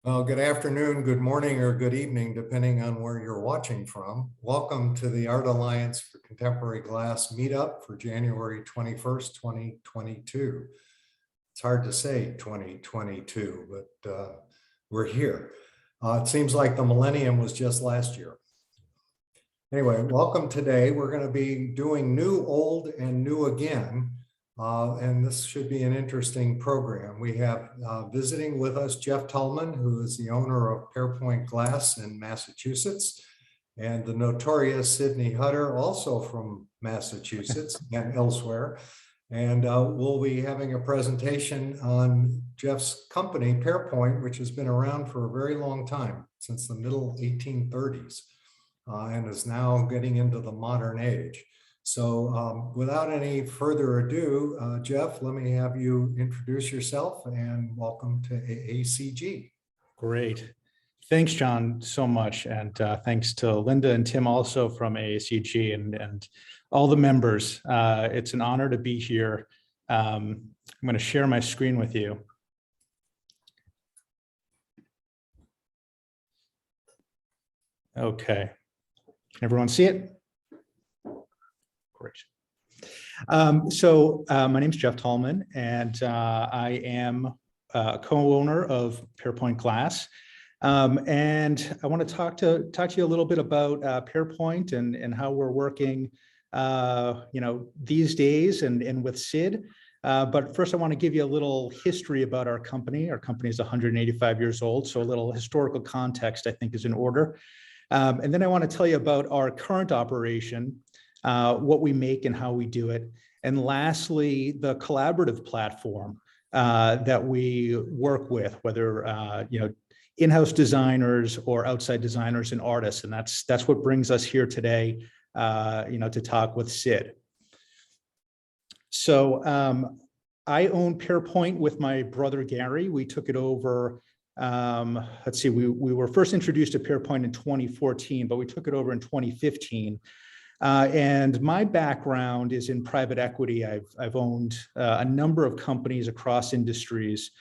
Well, good afternoon, good morning, or good evening, depending on where you're watching from. Welcome to the Art Alliance for Contemporary Glass Meetup for January 21st, 2022. It's hard to say 2022, but we're here. It seems like the millennium was just last year. Anyway, welcome today. We're going to be doing new, old, and new again. And this should be an interesting program. We have visiting with us Jeff Tullman, who is the owner of Pairpoint Glass in Massachusetts, and the notorious Sidney Hutter, also from Massachusetts and elsewhere. And we'll be having a presentation on Jeff's company, Pairpoint, which has been around for a very long time, since the middle 1830s, and is now getting into the modern age. So without any further ado, Jeff, let me have you introduce yourself and welcome to AACG. Great. Thanks, John, so much. And thanks to Linda and Tim also from AACG and all the members. It's an honor to be here. I'm going to share my screen with you. Okay. Can everyone see it? Great. My name is Jeff Tallman, and I am a co-owner of Pairpoint Glass. And I want to talk to you a little bit about Pairpoint and how we're working, these days and with Sid. But first, I want to give you a little history about our company. Our company is 185 years old, so a little historical context, I think, is in order. And then I want to tell you about our current operation, what we make and how we do it. And lastly, the collaborative platform that we work with, whether in-house designers or outside designers and artists. And that's what brings us here today, to talk with Sid. So I own Pairpoint with my brother Gary. We took it over. Let's see, we were first introduced to Pairpoint in 2014, but we took it over in 2015. And my background is in private equity. I've owned a number of companies across industries,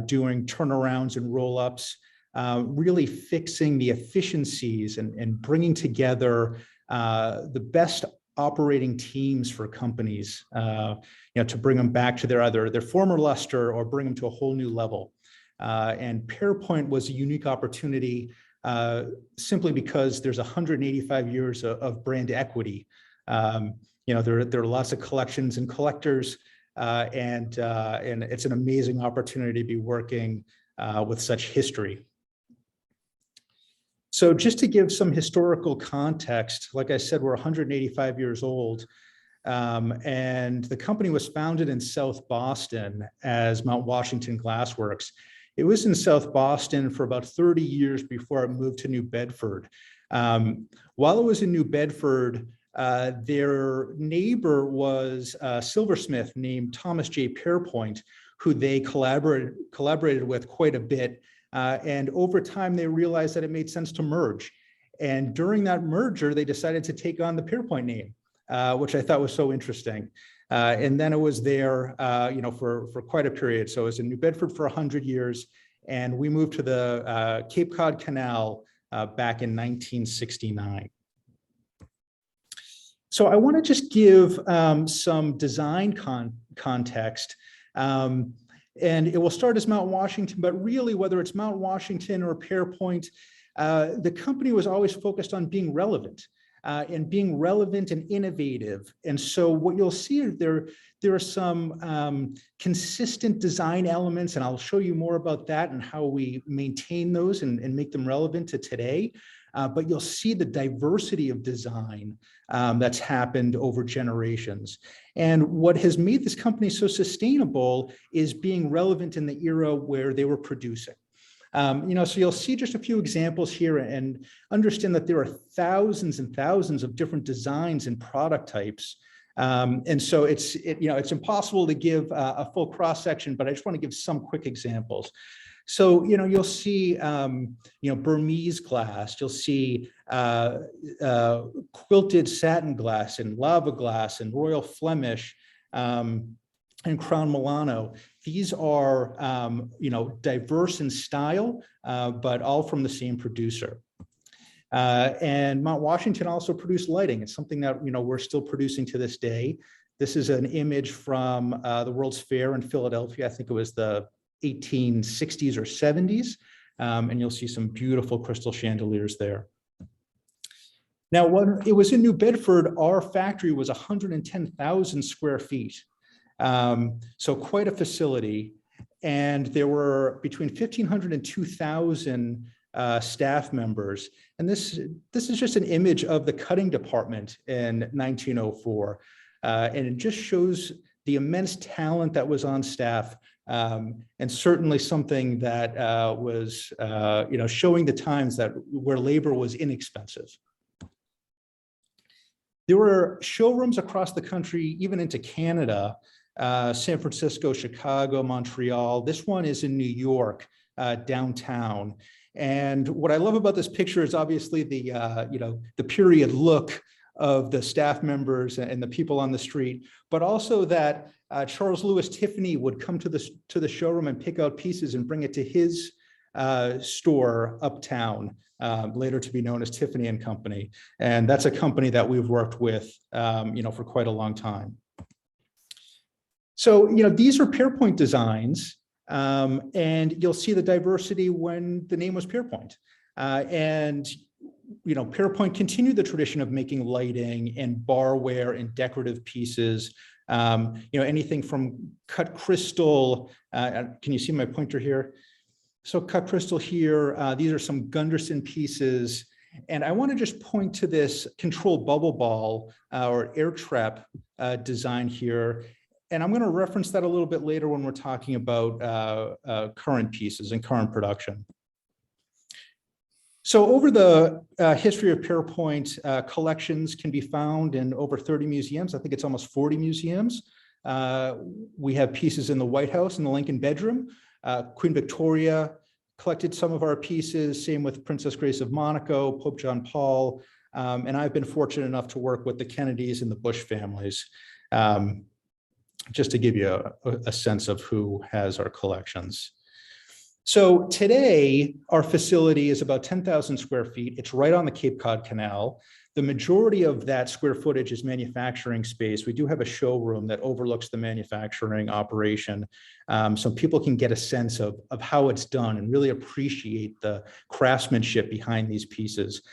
doing turnarounds and roll-ups, really fixing the efficiencies and bringing together the best operating teams for companies, to bring them back to their former luster or bring them to a whole new level. And Pairpoint was a unique opportunity simply because there's 185 years of brand equity. There are lots of collections and collectors, and it's an amazing opportunity to be working with such history. So just to give some historical context, like I said, we're 185 years old, and the company was founded in South Boston as Mount Washington Glass Works. It was in South Boston for about 30 years before it moved to New Bedford. While it was in New Bedford, their neighbor was a silversmith named Thomas J. Pairpoint, who they collaborated with quite a bit. And over time, they realized that it made sense to merge. And during that merger, they decided to take on the Pairpoint name, which I thought was so interesting. And then it was there, for quite a period. So it was in New Bedford for 100 years, and we moved to the Cape Cod Canal back in 1969. So I want to just give some design context, and it will start as Mount Washington, but really whether it's Mount Washington or Pairpoint, the company was always focused on being relevant. And being relevant and innovative. And so what you'll see there are some consistent design elements, and I'll show you more about that and how we maintain those and make them relevant to today. But you'll see the diversity of design that's happened over generations. And what has made this company so sustainable is being relevant in the era where they were producing. So you'll see just a few examples here and understand that there are thousands and thousands of different designs and product types. And so it's impossible to give a full cross section, but I just want to give some quick examples. So, you'll see, Burmese glass, you'll see quilted satin glass and lava glass and Royal Flemish, and Crown Milano. These are, diverse in style, but all from the same producer. And Mount Washington also produced lighting. It's something that, we're still producing to this day. This is an image from the World's Fair in Philadelphia. I think it was the 1860s or 70s. And you'll see some beautiful crystal chandeliers there. Now, when it was in New Bedford, our factory was 110,000 square feet. So quite a facility. And there were between 1,500 and 2,000 staff members. And this is just an image of the cutting department in 1904. And it just shows the immense talent that was on staff, and certainly something that was, showing the times that where labor was inexpensive. There were showrooms across the country, even into Canada, San Francisco, Chicago, Montreal. This one is in New York, downtown. And what I love about this picture is obviously the period look of the staff members and the people on the street, but also that Charles Louis Tiffany would come to the showroom and pick out pieces and bring it to his store uptown, later to be known as Tiffany and Company. And that's a company that we've worked with, for quite a long time. So, these are Pairpoint designs, and you'll see the diversity when the name was Pairpoint. Pairpoint continued the tradition of making lighting and barware and decorative pieces. Anything from cut crystal. Can you see my pointer here? So cut crystal here. These are some Gunderson pieces. And I want to just point to this controlled bubble ball or air trap design here. And I'm going to reference that a little bit later when we're talking about current pieces and current production. So over the history of Pairpoint, collections can be found in over 30 museums. I think it's almost 40 museums. We have pieces in the White House in the Lincoln bedroom. Queen Victoria collected some of our pieces, same with Princess Grace of Monaco, Pope John Paul, and I've been fortunate enough to work with the Kennedys and the Bush families, just to give you a sense of who has our collections. So today, our facility is about 10,000 square feet. It's right on the Cape Cod Canal. The majority of that square footage is manufacturing space. We do have a showroom that overlooks the manufacturing operation, so people can get a sense of how it's done and really appreciate the craftsmanship behind these pieces.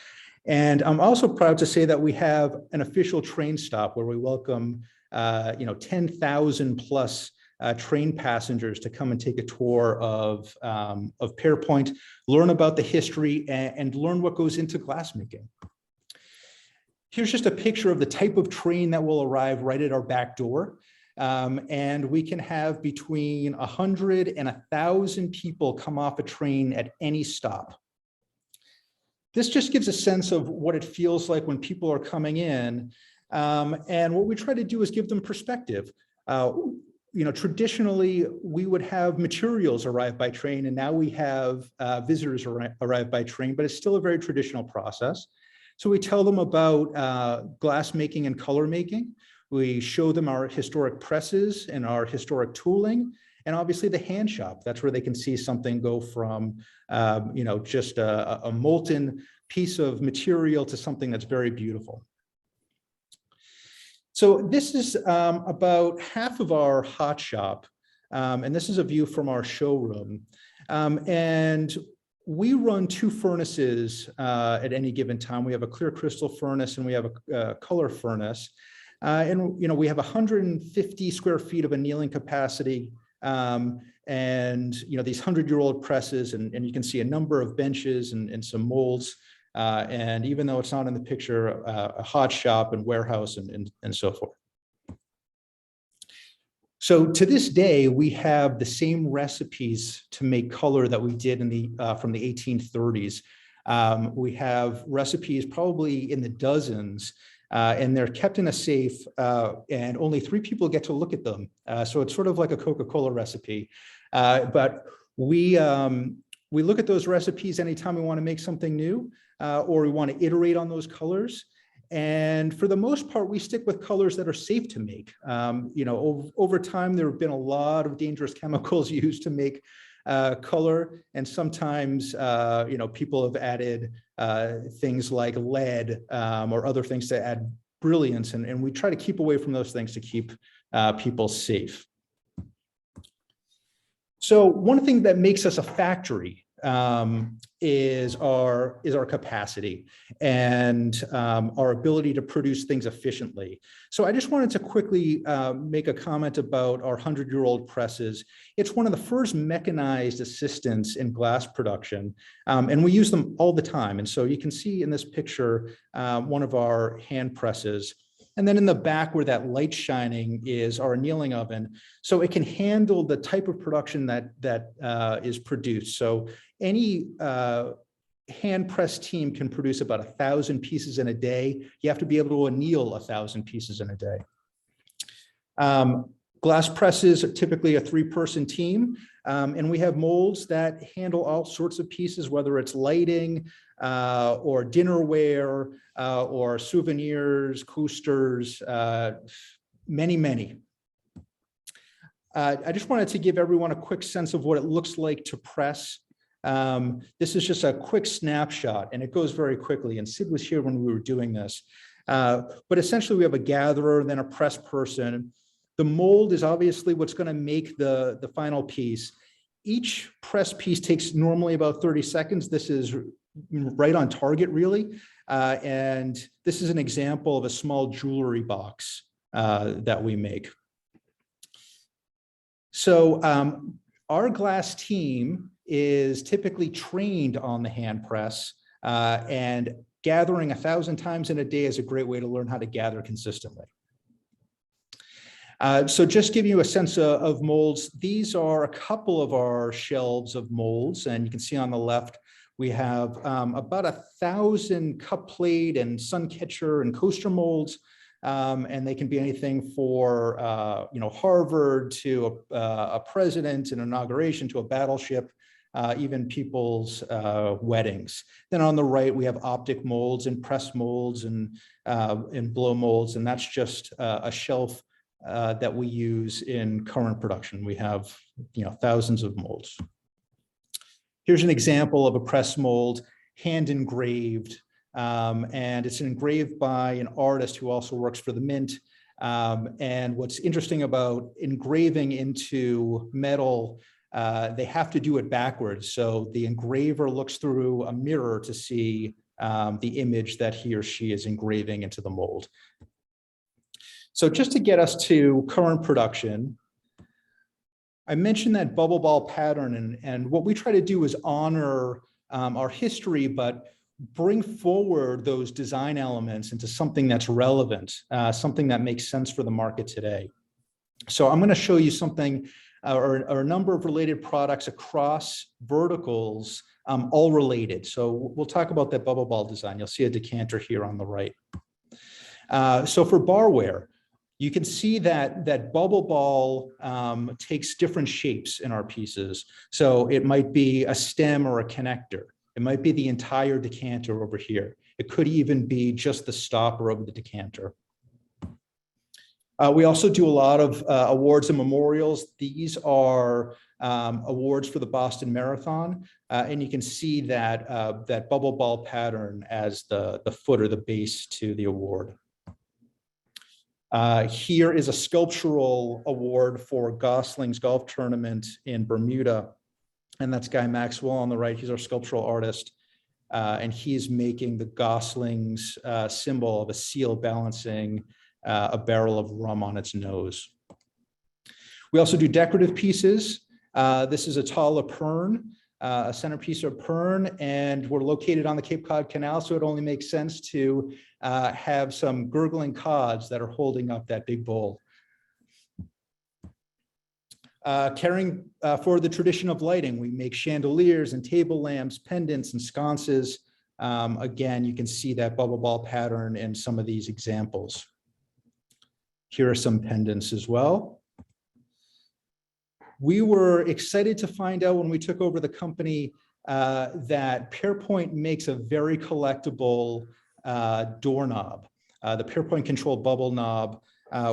And I'm also proud to say that we have an official train stop where we welcome 10,000 plus train passengers to come and take a tour of Pairpoint, learn about the history, and learn what goes into glassmaking. Here's just a picture of the type of train that will arrive right at our back door. And we can have between 100 and 1,000 people come off a train at any stop. This just gives a sense of what it feels like when people are coming in. And what we try to do is give them perspective. Traditionally, we would have materials arrive by train, and now we have visitors arrive by train, but it's still a very traditional process. So we tell them about glass making and color making. We show them our historic presses and our historic tooling, and obviously the hand shop. That's where they can see something go from, just a molten piece of material to something that's very beautiful. So this is about half of our hot shop, and this is a view from our showroom. And we run 2 furnaces at any given time. We have a clear crystal furnace and we have a color furnace. And we have 150 square feet of annealing capacity, and these 100-year-old presses, and you can see a number of benches and some molds. And even though it's not in the picture, a hot shop and warehouse and so forth. So to this day, we have the same recipes to make color that we did from the 1830s. We have recipes probably in the dozens, and they're kept in a safe, and only 3 people get to look at them. So it's sort of like a Coca-Cola recipe. But we look at those recipes anytime we want to make something new, or we want to iterate on those colors. And for the most part, we stick with colors that are safe to make. Over time, there have been a lot of dangerous chemicals used to make color. And sometimes, people have added things like lead or other things to add brilliance. And we try to keep away from those things to keep people safe. So one thing that makes us a factory is our capacity and our ability to produce things efficiently. So I just wanted to quickly make a comment about our 100-year-old presses. It's one of the first mechanized assistants in glass production, and we use them all the time. And so you can see in this picture one of our hand presses. And then in the back where that light shining is our annealing oven. So it can handle the type of production that is produced. So any hand press team can produce about 1,000 pieces in a day. You have to be able to anneal 1,000 pieces in a day. Glass presses are typically a 3-person team. And we have molds that handle all sorts of pieces, whether it's lighting or dinnerware or souvenirs, coasters, many. I just wanted to give everyone a quick sense of what it looks like to press. This is just a quick snapshot, and it goes very quickly. And Sid was here when we were doing this. But essentially, we have a gatherer, then a press person. The mold is obviously what's going to make the final piece. Each press piece takes normally about 30 seconds. This is right on target, really. And this is an example of a small jewelry box that we make. So our glass team is typically trained on the hand press, and gathering 1,000 times in a day is a great way to learn how to gather consistently. So just give you a sense of molds. These are a couple of our shelves of molds, and you can see on the left, we have about 1,000 cup plate and sun catcher and coaster molds, and they can be anything for Harvard to a president, an inauguration to a battleship, even people's weddings. Then on the right, we have optic molds and press molds and blow molds, and that's just a shelf that we use in current production. We have thousands of molds. Here's an example of a press mold, hand engraved, and it's engraved by an artist who also works for the Mint. And what's interesting about engraving into metal, they have to do it backwards. So the engraver looks through a mirror to see the image that he or she is engraving into the mold. So just to get us to current production, I mentioned that bubble ball pattern, and what we try to do is honor our history, but bring forward those design elements into something that's relevant, something that makes sense for the market today. So I'm going to show you something or a number of related products across verticals, all related. So we'll talk about that bubble ball design. You'll see a decanter here on the right. So for barware, you can see that bubble ball takes different shapes in our pieces. So it might be a stem or a connector. It might be the entire decanter over here. It could even be just the stopper of the decanter. We also do a lot of awards and memorials. These are awards for the Boston Marathon. And you can see that, that bubble ball pattern as the foot or the base to the award. Here is a sculptural award for Gosling's golf tournament in Bermuda. And that's Guy Maxwell on the right. He's our sculptural artist. And he's making the Gosling's symbol of a seal balancing a barrel of rum on its nose. We also do decorative pieces. This is a tall Pern, a centerpiece of Pern, and we're located on the Cape Cod Canal, so it only makes sense to have some gurgling cods that are holding up that big bowl. Caring for the tradition of lighting, we make chandeliers and table lamps, pendants and sconces. Again, you can see that bubble ball pattern in some of these examples. Here are some pendants as well. We were excited to find out when we took over the company that Pairpoint makes a very collectible doorknob. the Pairpoint controlled bubble knob,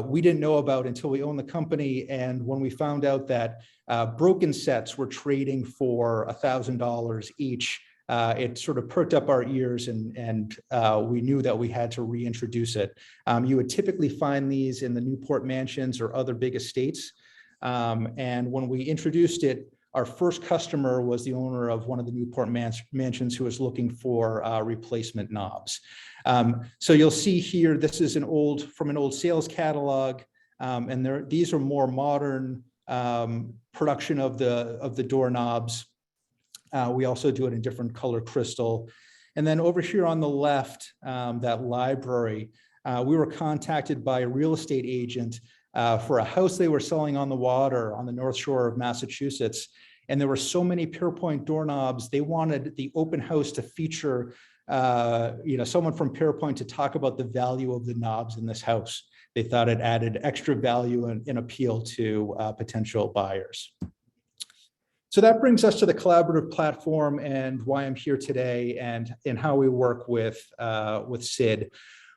we didn't know about until we owned the company. And when we found out that broken sets were trading for $1,000 each, it sort of perked up our ears, and we knew that we had to reintroduce it. You would typically find these in the Newport mansions or other big estates. And when we introduced it, our first customer was the owner of one of the Newport mansions who was looking for replacement knobs. So you'll see here, this is from an old sales catalog, and these are more modern production of the doorknobs. We also do it in different color crystal. And then over here on the left, that library, we were contacted by a real estate agent for a house they were selling on the water on the North Shore of Massachusetts. And there were so many Pairpoint doorknobs, they wanted the open house to feature someone from Pairpoint to talk about the value of the knobs in this house. They thought it added extra value and appeal to potential buyers. So that brings us to the collaborative platform and why I'm here today, and how we work with SID.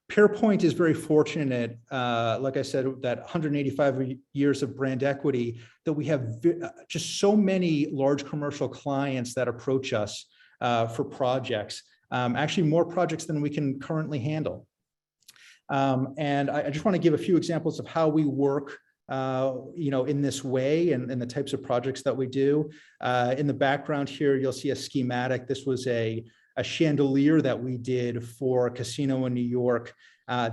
Pairpoint is very fortunate, like I said, that 185 years of brand equity, that we have just so many large commercial clients that approach us for projects, actually more projects than we can currently handle. And I just want to give a few examples of how we work in this way, and the types of projects that we do. In the background here, you'll see a schematic. This was a chandelier that we did for a casino in New York.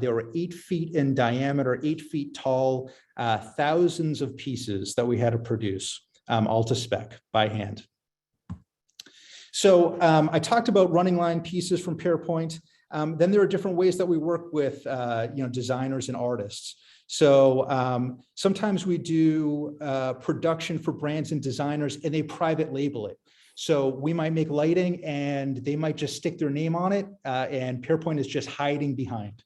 They were 8 feet in diameter, 8 feet tall, thousands of pieces that we had to produce, all to spec by hand. So I talked about running line pieces from Pairpoint. Then there are different ways that we work with designers and artists. So sometimes we do production for brands and designers, and they private label it. So we might make lighting and they might just stick their name on it, and Pairpoint is just hiding behind.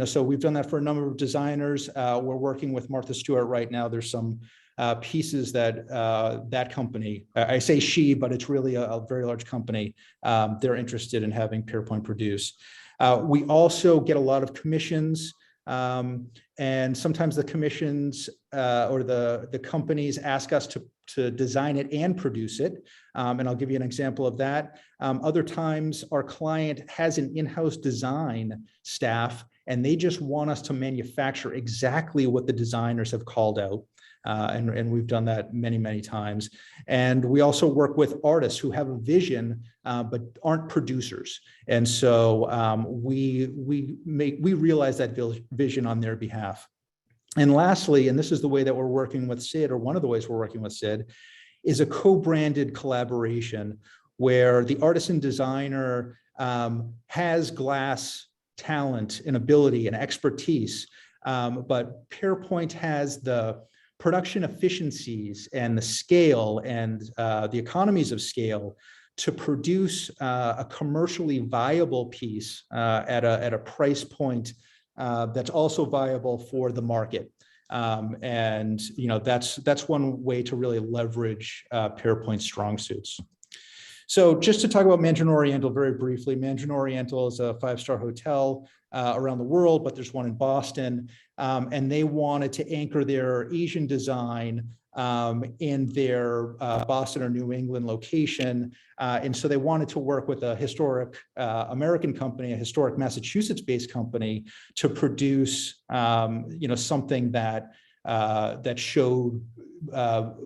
So we've done that for a number of designers. We're working with Martha Stewart right now. There's some pieces that that company, I say she, but it's really a very large company. They're interested in having Pairpoint produce. We also get a lot of commissions. And sometimes the commissions or the companies ask us to design it and produce it. And I'll give you an example of that. Other times our client has an in-house design staff, and they just want us to manufacture exactly what the designers have called out. And we've done that many, many times. And we also work with artists who have a vision, but aren't producers. And so we realize that vision on their behalf. And lastly, and this is the way that we're working with SID, or one of the ways we're working with SID, is a co-branded collaboration where the artist and designer has glass talent and ability and expertise, but Pairpoint has the production efficiencies and the scale and the economies of scale to produce a commercially viable piece at a price point that's also viable for the market. And that's one way to really leverage Pairpoint's strong suits. So just to talk about Mandarin Oriental very briefly, Mandarin Oriental is a 5-star hotel around the world, but there's one in Boston, and they wanted to anchor their Asian design in their Boston or New England location. And so they wanted to work with a historic American company, a historic Massachusetts-based company, to produce something that showed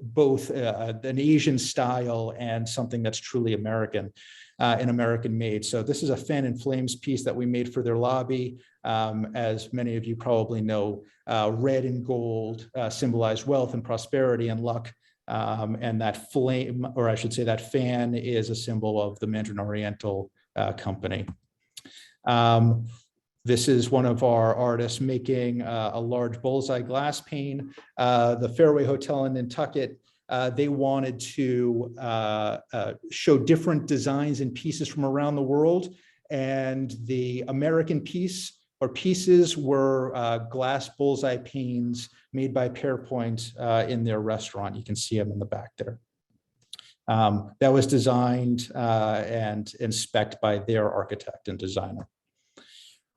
both an Asian style and something that's truly American and American made. So this is a fan in flames piece that we made for their lobby. As many of you probably know, red and gold symbolize wealth and prosperity and luck. And that flame, or I should say that fan, is a symbol of the Mandarin Oriental company. This is one of our artists making a large bullseye glass pane. The Fairway Hotel in Nantucket, they wanted to show different designs and pieces from around the world. And the American piece or pieces were glass bullseye panes made by Pairpoint in their restaurant. You can see them in the back there. That was designed and spec'd by their architect and designer.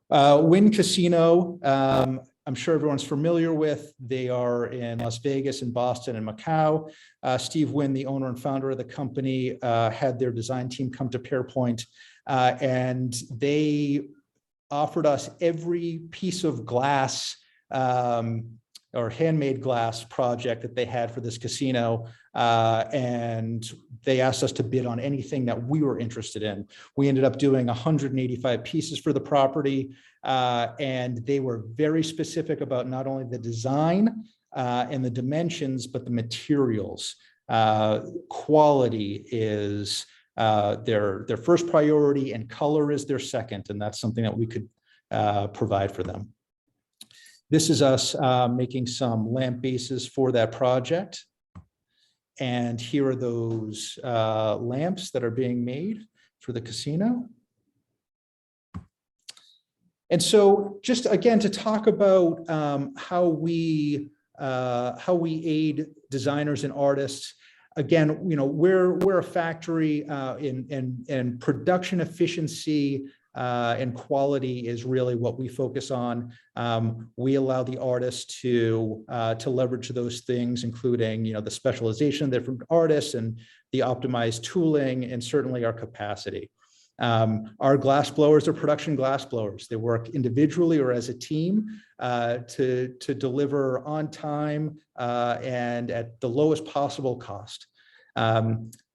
Wynn Casino, I'm sure everyone's familiar with. They are in Las Vegas and Boston and Macau. Steve Wynn, the owner and founder of the company, had their design team come to Pairpoint, and they offered us every piece of glass or handmade glass project that they had for this casino. And they asked us to bid on anything that we were interested in. We ended up doing 185 pieces for the property. And they were very specific about not only the design and the dimensions, but the materials. Quality is their first priority, and color is their second. And that's something that we could provide for them. This is us making some lamp bases for that project. And here are those lamps that are being made for the casino. And so just again, to talk about how we aid designers and artists. Again, we're a factory and production efficiency and quality is really what we focus on. We allow the artists to leverage those things, including the specialization of different artists and the optimized tooling, and certainly our capacity. Our glass blowers are production glass blowers. They work individually or as a team to deliver on time and at the lowest possible cost.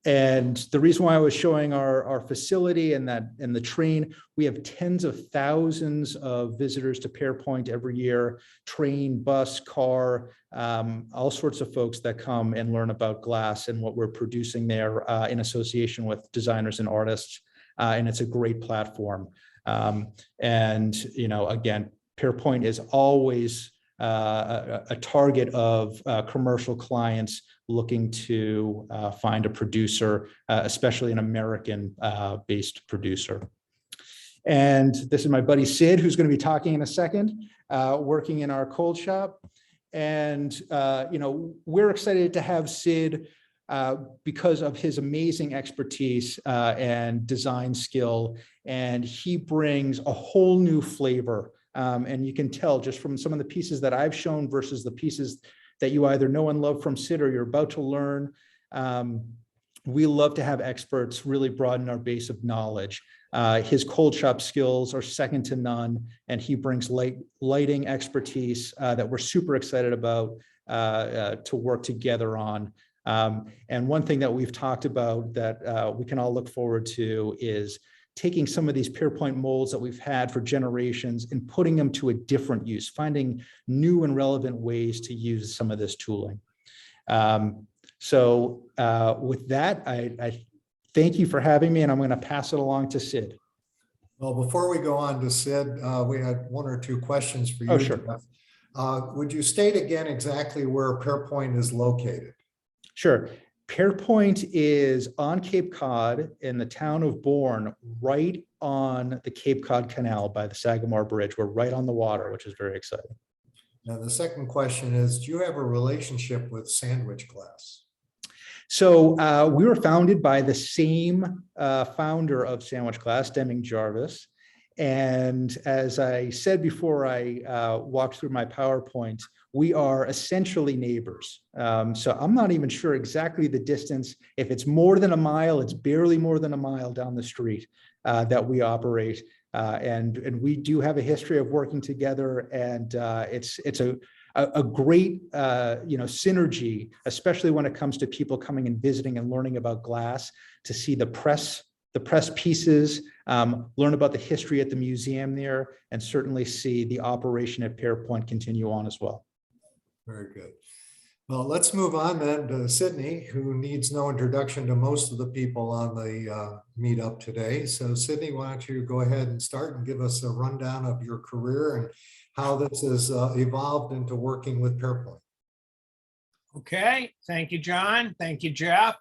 And the reason why I was showing our facility and the train, we have tens of thousands of visitors to Pairpoint every year, train, bus, car, all sorts of folks that come and learn about glass and what we're producing there in association with designers and artists. And it's a great platform. And, again, Pairpoint is always a target of commercial clients looking to find a producer, especially an American-based producer. And this is my buddy Sid, who's going to be talking in a second, working in our cold shop. And, we're excited to have Sid because of his amazing expertise and design skill. And he brings a whole new flavor. And you can tell just from some of the pieces that I've shown versus the pieces that you either know and love from Sid or you're about to learn. We love to have experts really broaden our base of knowledge. His cold shop skills are second to none, and he brings lighting expertise that we're super excited about to work together on. And one thing that we've talked about that we can all look forward to is taking some of these Pairpoint molds that we've had for generations and putting them to a different use, finding new and relevant ways to use some of this tooling. So with that, I thank you for having me, and I'm going to pass it along to Sid. Well, before we go on to Sid, we had one or two questions for you. Oh, sure. Would you state again exactly where Pairpoint is located? Sure. Pairpoint is on Cape Cod in the town of Bourne, right on the Cape Cod Canal by the Sagamore Bridge. We're right on the water, which is very exciting. Now, the second question is, do you have a relationship with sandwich glass? So we were founded by the same founder of Sandwich Glass, Deming Jarvis. And as I said before I walked through my PowerPoint, we are essentially neighbors. So I'm not even sure exactly the distance. If it's more than a mile, it's barely more than a mile down the street that we operate. And we do have a history of working together, and it's a great synergy, especially when it comes to people coming and visiting and learning about glass, to see the press pieces, learn about the history at the museum there, and certainly see the operation at Pairpoint continue on as well. Very good. Well, let's move on then to Sidney, who needs no introduction to most of the people on the meetup today. So Sidney, why don't you go ahead and start and give us a rundown of your career and how this has evolved into working with Pairpoint. Okay, thank you, John. Thank you, Jeff.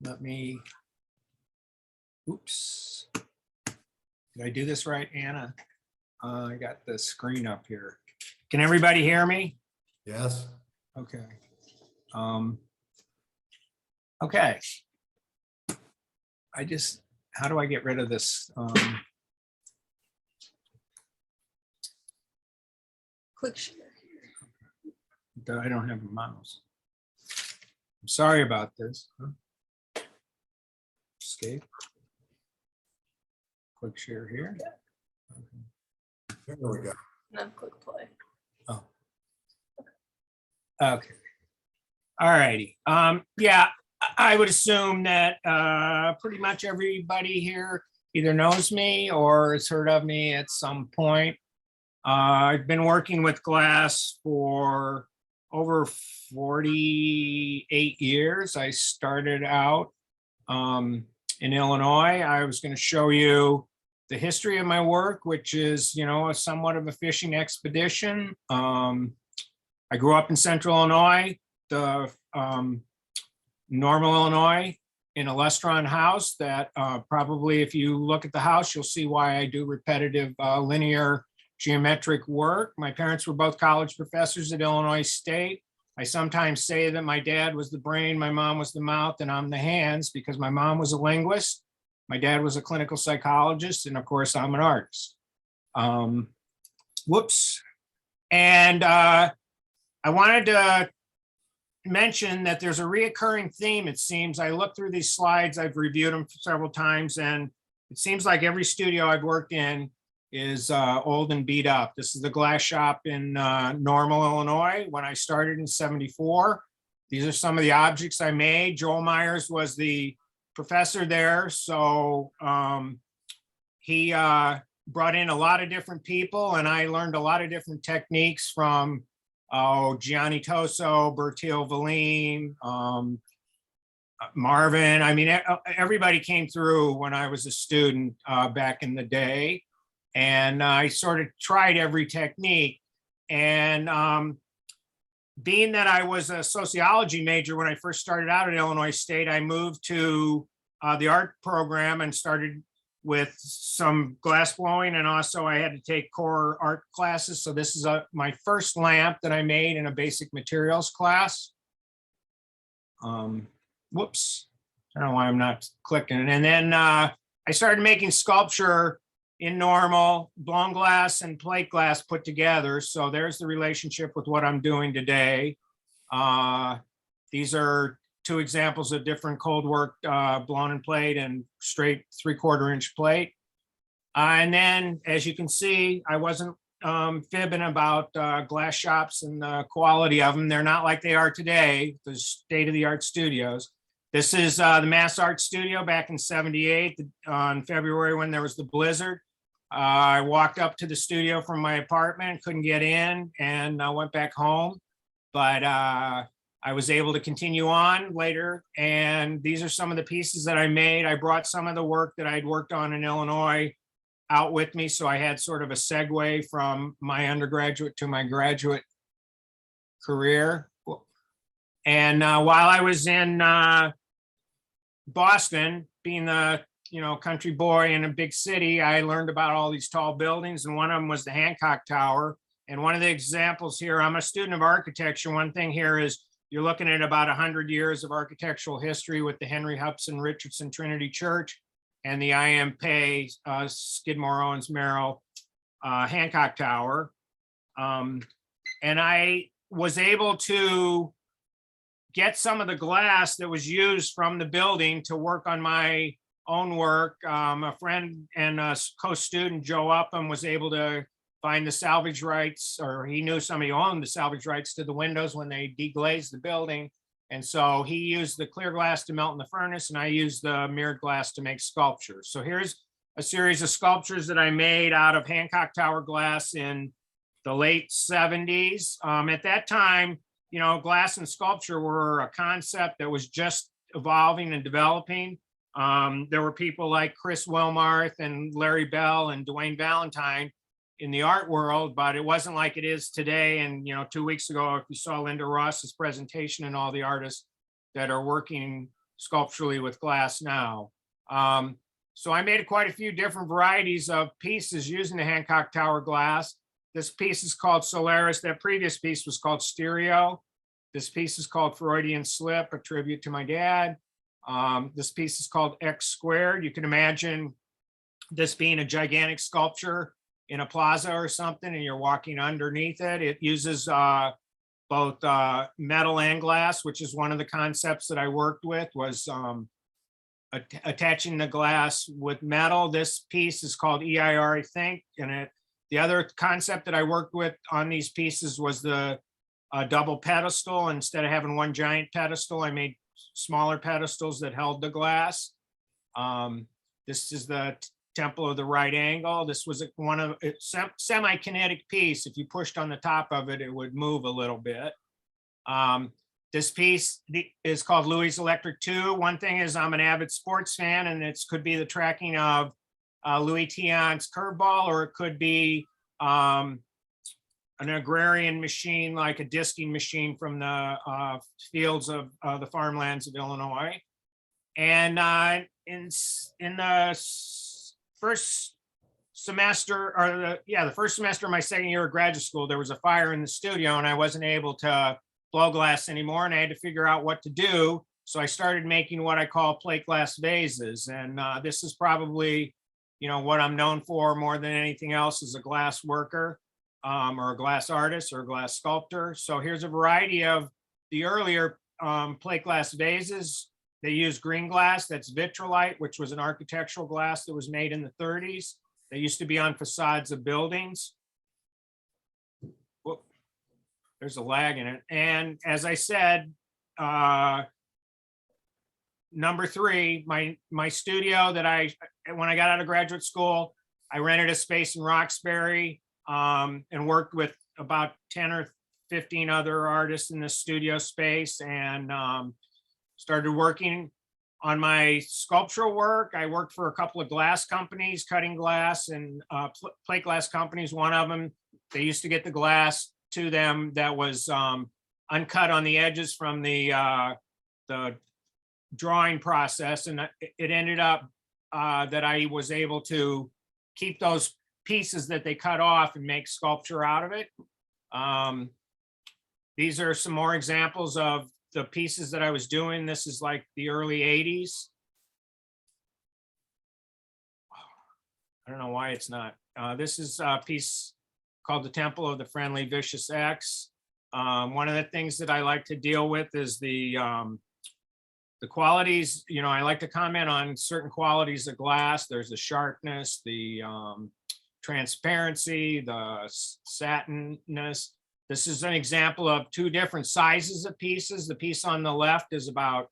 Let me, oops. Did I do this right, Anna? I got the screen up here. Can everybody hear me? Yes. Okay. Okay. how do I get rid of this? Quick share. I don't have a mouse. I'm sorry about this. Escape. Quick share here. There we go. And then click play. Oh. Okay. All righty. Yeah, I would assume that pretty much everybody here either knows me or has heard of me at some point. I've been working with glass for over 48 years. I started out in Illinois. I was going to show you the history of my work, which is, you know, somewhat of a fishing expedition. I grew up in Central Illinois, the Normal, Illinois, in a Lestron house that probably, if you look at the house, you'll see why I do repetitive linear geometric work. My parents were both college professors at Illinois State. I sometimes say that my dad was the brain, my mom was the mouth, and I'm the hands, because my mom was a linguist, my dad was a clinical psychologist, and of course I'm an artist. Whoops. And I wanted to mention that there's a reoccurring theme, it seems. I looked through these slides, I've reviewed them several times, and it seems like every studio I've worked in is old and beat up. This is the glass shop in Normal, Illinois, when I started in '74. These are some of the objects I made. Joel Myers was the professor there, so he brought in a lot of different people, and I learned a lot of different techniques from Gianni Toso, Bertil Valine, Marvin. I mean, everybody came through when I was a student back in the day. And I sort of tried every technique. And being that I was a sociology major when I first started out at Illinois State, I moved to the art program and started with some glass blowing. And also I had to take core art classes. So this is my first lamp that I made in a basic materials class. Whoops, I don't know why I'm not clicking. And then I started making sculpture in Normal, blown glass and plate glass put together. So there's the relationship with what I'm doing today. These are two examples of different cold work blown and plate and straight 3/4 inch plate. And then, as you can see, I wasn't fibbing about glass shops and the quality of them. They're not like they are today, the state-of-the-art studios. This is the Mass Art Studio back in '78 on February when there was the blizzard. I walked up to the studio from my apartment, couldn't get in, and I went back home. But I was able to continue on later. And these are some of the pieces that I made. I brought some of the work that I'd worked on in Illinois out with me. So I had sort of a segue from my undergraduate to my graduate career. And while I was in Boston, being the country boy in a big city, I learned about all these tall buildings, and one of them was the Hancock Tower. And one of the examples here, I'm a student of architecture. One thing here is you're looking at about 100 years of architectural history with the Henry Hudson Richardson Trinity Church and the I.M. Pei Skidmore Owens Merrill Hancock Tower. And I was able to get some of the glass that was used from the building to work on my own work. A friend and a co-student, Joe Upham, was able to find the salvage rights, or he knew somebody who owned the salvage rights to the windows when they deglazed the building. And so he used the clear glass to melt in the furnace, and I used the mirrored glass to make sculptures. So here's a series of sculptures that I made out of Hancock Tower glass in the late '70s. At that time, glass and sculpture were a concept that was just evolving and developing. There were people like Chris Wilmarth and Larry Bell and Dwayne Valentine in the art world, but it wasn't like it is today. And 2 weeks ago, if you saw Linda Ross's presentation and all the artists that are working sculpturally with glass now. So I made quite a few different varieties of pieces using the Hancock Tower glass. This piece is called Solaris. That previous piece was called Stereo. This piece is called Freudian Slip, a tribute to my dad. This piece is called X Squared. You can imagine this being a gigantic sculpture in a plaza or something, and you're walking underneath it. It uses both metal and glass, which is one of the concepts that I worked with, was attaching the glass with metal. This piece is called EIR, I think, and the other concept that I worked with on these pieces was the double pedestal. Instead of having one giant pedestal, I made smaller pedestals that held the glass. This is the Temple of the Right Angle. This was one of a semi-kinetic piece. If you pushed on the top of it, it would move a little bit. This piece is called Louis Electric 2. One thing is I'm an avid sports fan, and it could be the tracking of Louis Tion's curveball, or it could be an agrarian machine, like a disking machine from the fields of the farmlands of Illinois. And in the first semester, or the first semester of my second year of graduate school, there was a fire in the studio and I wasn't able to blow glass anymore, and I had to figure out what to do. So I started making what I call plate glass vases. And this is probably, what I'm known for more than anything else, as a glass worker, or a glass artist, or a glass sculptor. So here's a variety of the earlier plate glass vases. They use green glass, that's vitrolite, which was an architectural glass that was made in the 30s. They used to be on facades of buildings. Whoop, there's a lag in it. And as I said, number 3, my studio that when I got out of graduate school, I rented a space in Roxbury and worked with about 10 or 15 other artists in this studio space, and started working on my sculptural work. I worked for a couple of glass companies, cutting glass, and plate glass companies. One of them, they used to get the glass to them that was uncut on the edges from the drawing process. And it ended up that I was able to keep those pieces that they cut off and make sculpture out of it. These are some more examples of the pieces that I was doing. This is like the early 80s. I don't know why it's not. This is a piece called the Temple of the Friendly Vicious X. One of the things that I like to deal with is the qualities. I like to comment on certain qualities of glass. There's the sharpness, the transparency, the satinness. This is an example of 2 different sizes of pieces. The piece on the left is about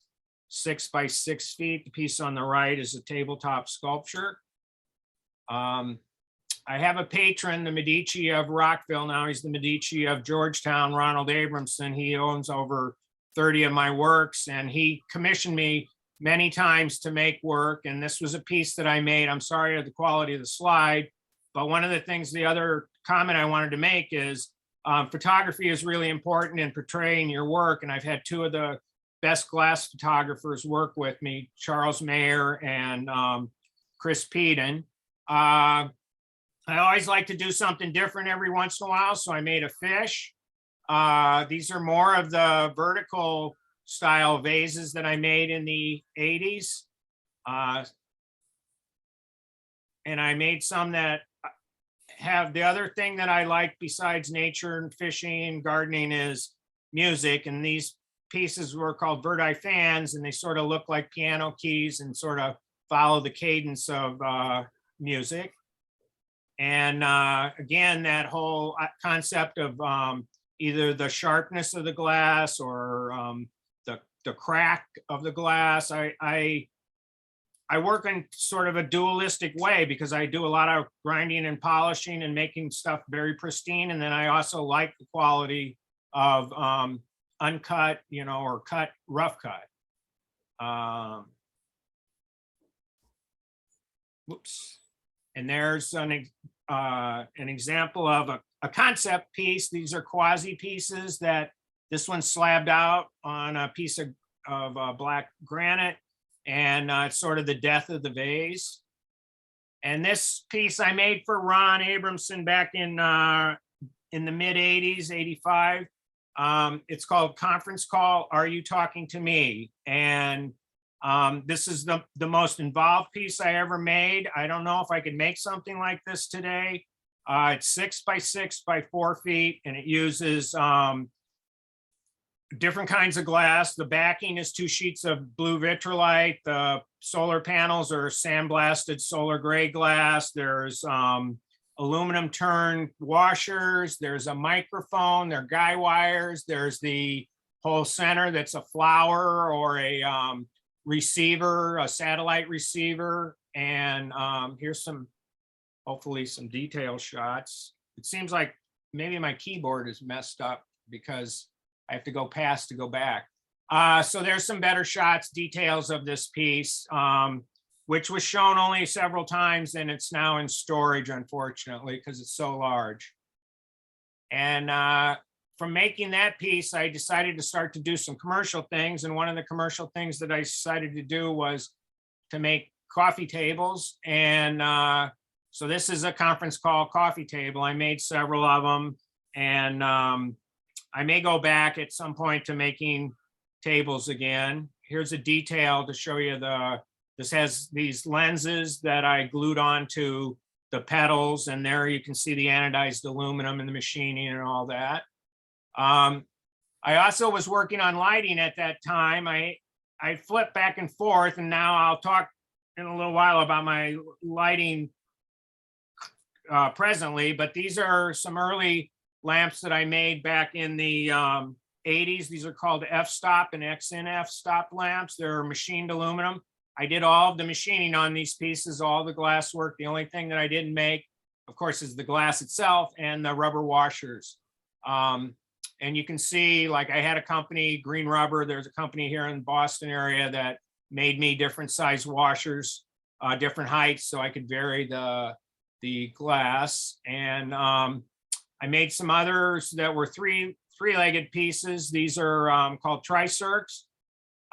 6 by 6 feet. The piece on the right is a tabletop sculpture. I have a patron, the Medici of Rockville. Now he's the Medici of Georgetown, Ronald Abramson. He owns over 30 of my works, and he commissioned me many times to make work. And this was a piece that I made. I'm sorry of the quality of the slide, but one of the things, the other comment I wanted to make is photography is really important in portraying your work. And I've had 2 of the best glass photographers work with me, Charles Mayer and Chris Peden. I always like to do something different every once in a while, so I made a fish. These are more of the vertical style vases that I made in the 80s. And I made some that have, the other thing that I like besides nature and fishing and gardening is music. And these pieces were called Verdi fans, and they sort of look like piano keys and sort of follow the cadence of music. And again, that whole concept of either the sharpness of the glass or the crack of the glass. I work in sort of a dualistic way, because I do a lot of grinding and polishing and making stuff very pristine. And then I also like the quality of uncut, or cut, rough cut. Whoops. And there's an example of a concept piece. These are quasi pieces that this one's slabbed out on a piece of black granite. And it's sort of the death of the vase. And this piece I made for Ron Abramson back in the mid 80s, 85. It's called Conference Call, Are You Talking to Me? And This is the most involved piece I ever made. I don't know if I could make something like this today. It's 6 by 6 by 4 feet, and it uses different kinds of glass. The backing is 2 sheets of blue vitrolite. The solar panels are sandblasted solar gray glass. There's aluminum turned washers. There's a microphone. There are guy wires. There's the whole center that's a flower or a receiver, a satellite receiver. And here's hopefully some detail shots. It seems like maybe my keyboard is messed up because I have to go past to go back. So there's some better shots, details of this piece, which was shown only several times, and it's now in storage, unfortunately, because it's so large. And from making that piece, I decided to start to do some commercial things. And one of the commercial things that I decided to do was to make coffee tables. And so this is a conference call coffee table. I made several of them, and I may go back at some point to making tables again. Here's a detail to show you this has these lenses that I glued onto the pedals, and there you can see the anodized aluminum and the machining and all that. I also was working on lighting at that time. I flipped back and forth, and now I'll talk in a little while about my lighting presently, but these are some early lamps that I made back in the 80s. These are called f-stop and XN f-stop lamps. They're machined aluminum. I did all of the machining on these pieces, all the glass work. The only thing that I didn't make, of course, is the glass itself and the rubber washers. And you can see, like, I had a company, Green Rubber. There's a company here in the Boston area that made me different size washers, different heights, so I could vary the glass. And I made some others that were three-legged pieces. These are called tricircs.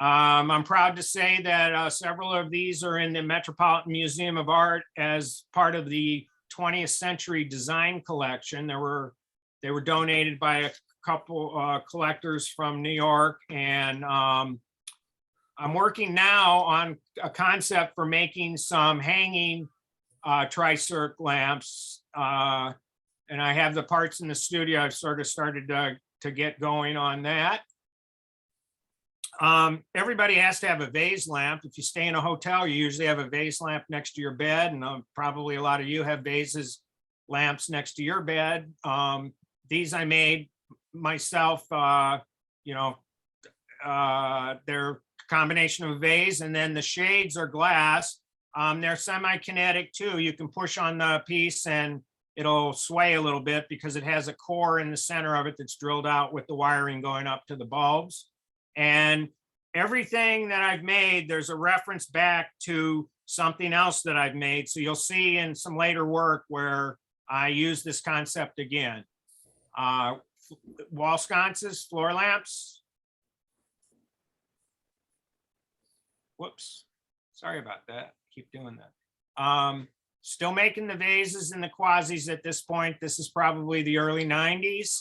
I'm proud to say that several of these are in the Metropolitan Museum of Art as part of the 20th Century Design Collection. They were donated by a couple collectors from New York, and I'm working now on a concept for making some hanging tricirc lamps, and I have the parts in the studio. I've sort of started to get going on that. Everybody has to have a vase lamp. If you stay in a hotel, you usually have a vase lamp next to your bed, and probably a lot of you have vases lamps next to your bed. These I made myself. They're a combination of a vase, and then the shades are glass. They're semi-kinetic too. You can push on the piece and it'll sway a little bit because it has a core in the center of it that's drilled out with the wiring going up to the bulbs. And everything that I've made, there's a reference back to something else that I've made. So you'll see in some later work where I use this concept again. Wall sconces, floor lamps. Whoops, sorry about that. Keep doing that. Still making the vases and the quasis at this point. This is probably the early 90s.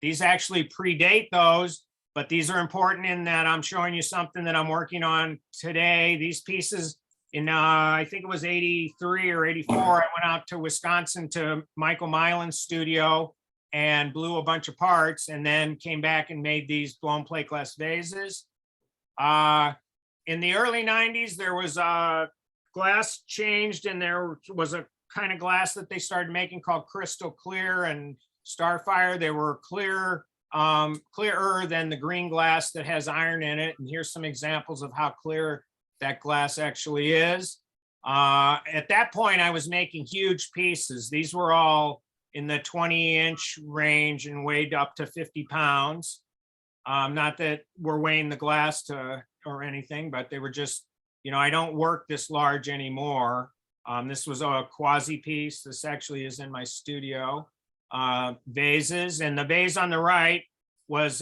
These actually predate those, but these are important in that I'm showing you something that I'm working on today. These pieces in, I think it was 83 or 84, I went out to Wisconsin to Michael Milan's studio and blew a bunch of parts, and then came back and made these blown plate glass vases. In the early 90s, there was glass changed, and there was a kind of glass that they started making called Crystal Clear and Starfire. They were clearer than the green glass that has iron in it. And here's some examples of how clear that glass actually is. At that point, I was making huge pieces. These were all in the 20-inch range and weighed up to 50 pounds. Not that we're weighing the glass or anything, but they were just, I don't work this large anymore. This was a quasi piece. This actually is in my studio. Vases, and the vase on the right was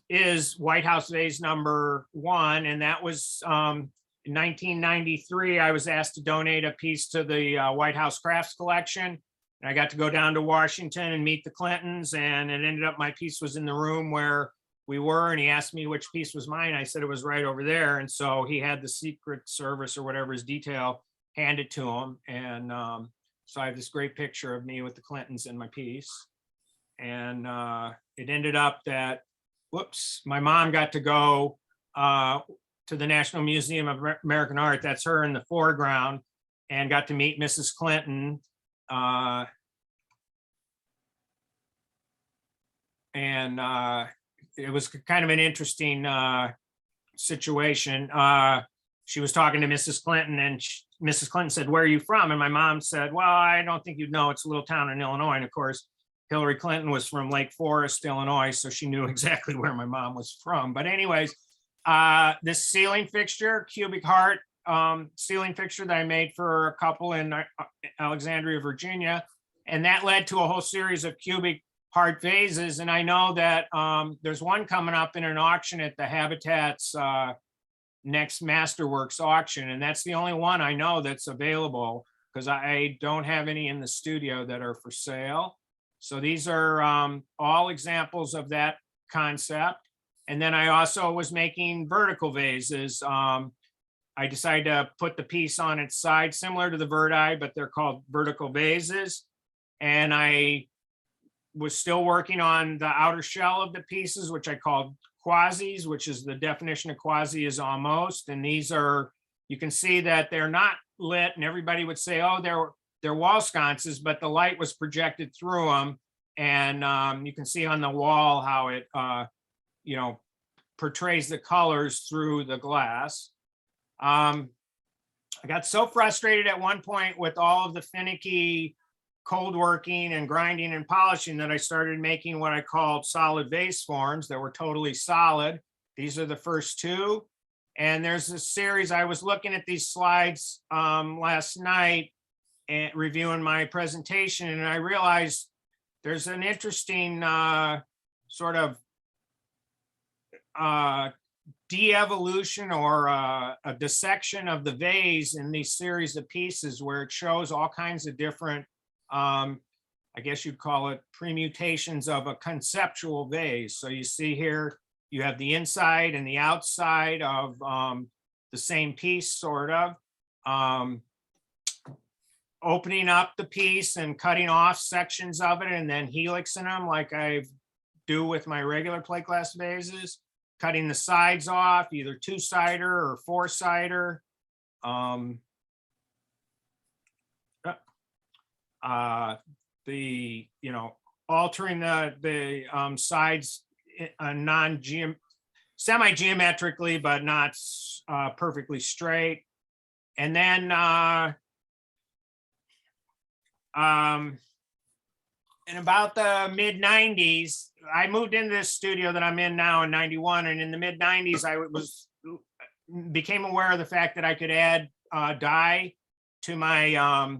is White House vase #1, and that was in 1993. I was asked to donate a piece to the White House Crafts Collection. And I got to go down to Washington and meet the Clintons, and it ended up my piece was in the room where we were, and he asked me which piece was mine. I said it was right over there. And so he had the Secret Service or whatever his detail hand it to him. And so I have this great picture of me with the Clintons in my piece. And it ended up that, whoops, my mom got to go to the National Museum of American Art. That's her in the foreground, and got to meet Mrs. Clinton. And it was kind of an interesting situation. She was talking to Mrs. Clinton, and Mrs. Clinton said, "Where are you from?" And my mom said, "Well, I don't think you'd know. It's a little town in Illinois." And of course, Hillary Clinton was from Lake Forest, Illinois, so she knew exactly where my mom was from. But anyways, this ceiling fixture, cubic heart ceiling fixture that I made for a couple in Alexandria, Virginia, and that led to a whole series of cubic heart vases. And I know that there's one coming up in an auction at the Habitat's next Masterworks auction, and that's the only one I know that's available, because I don't have any in the studio that are for sale. So these are all examples of that concept. And then I also was making vertical vases. I decided to put the piece on its side, similar to the verti, but they're called vertical vases. And I was still working on the outer shell of the pieces, which I called quasis, which is the definition of quasi is almost. And these are, you can see that they're not lit, and everybody would say, oh, they're wall sconces, but the light was projected through them. And you can see on the wall how it, portrays the colors through the glass. I got so frustrated at one point with all of the finicky cold working and grinding and polishing that I started making what I called solid vase forms that were totally solid. These are the first two. And there's a series, I was looking at these slides last night and reviewing my presentation, and I realized there's an interesting sort of de-evolution or a dissection of the vase in these series of pieces, where it shows all kinds of different, I guess you'd call it permutations of a conceptual vase. So you see here, you have the inside and the outside of the same piece, sort of. Opening up the piece and cutting off sections of it and then helixing them like I do with my regular plate glass vases. Cutting the sides off, either two-sider or four-sider. Altering the sides semi-geometrically, but not perfectly straight. And then in about the mid 90s, I moved into this studio that I'm in now in 91. And in the mid 90s, I became aware of the fact that I could add dye to my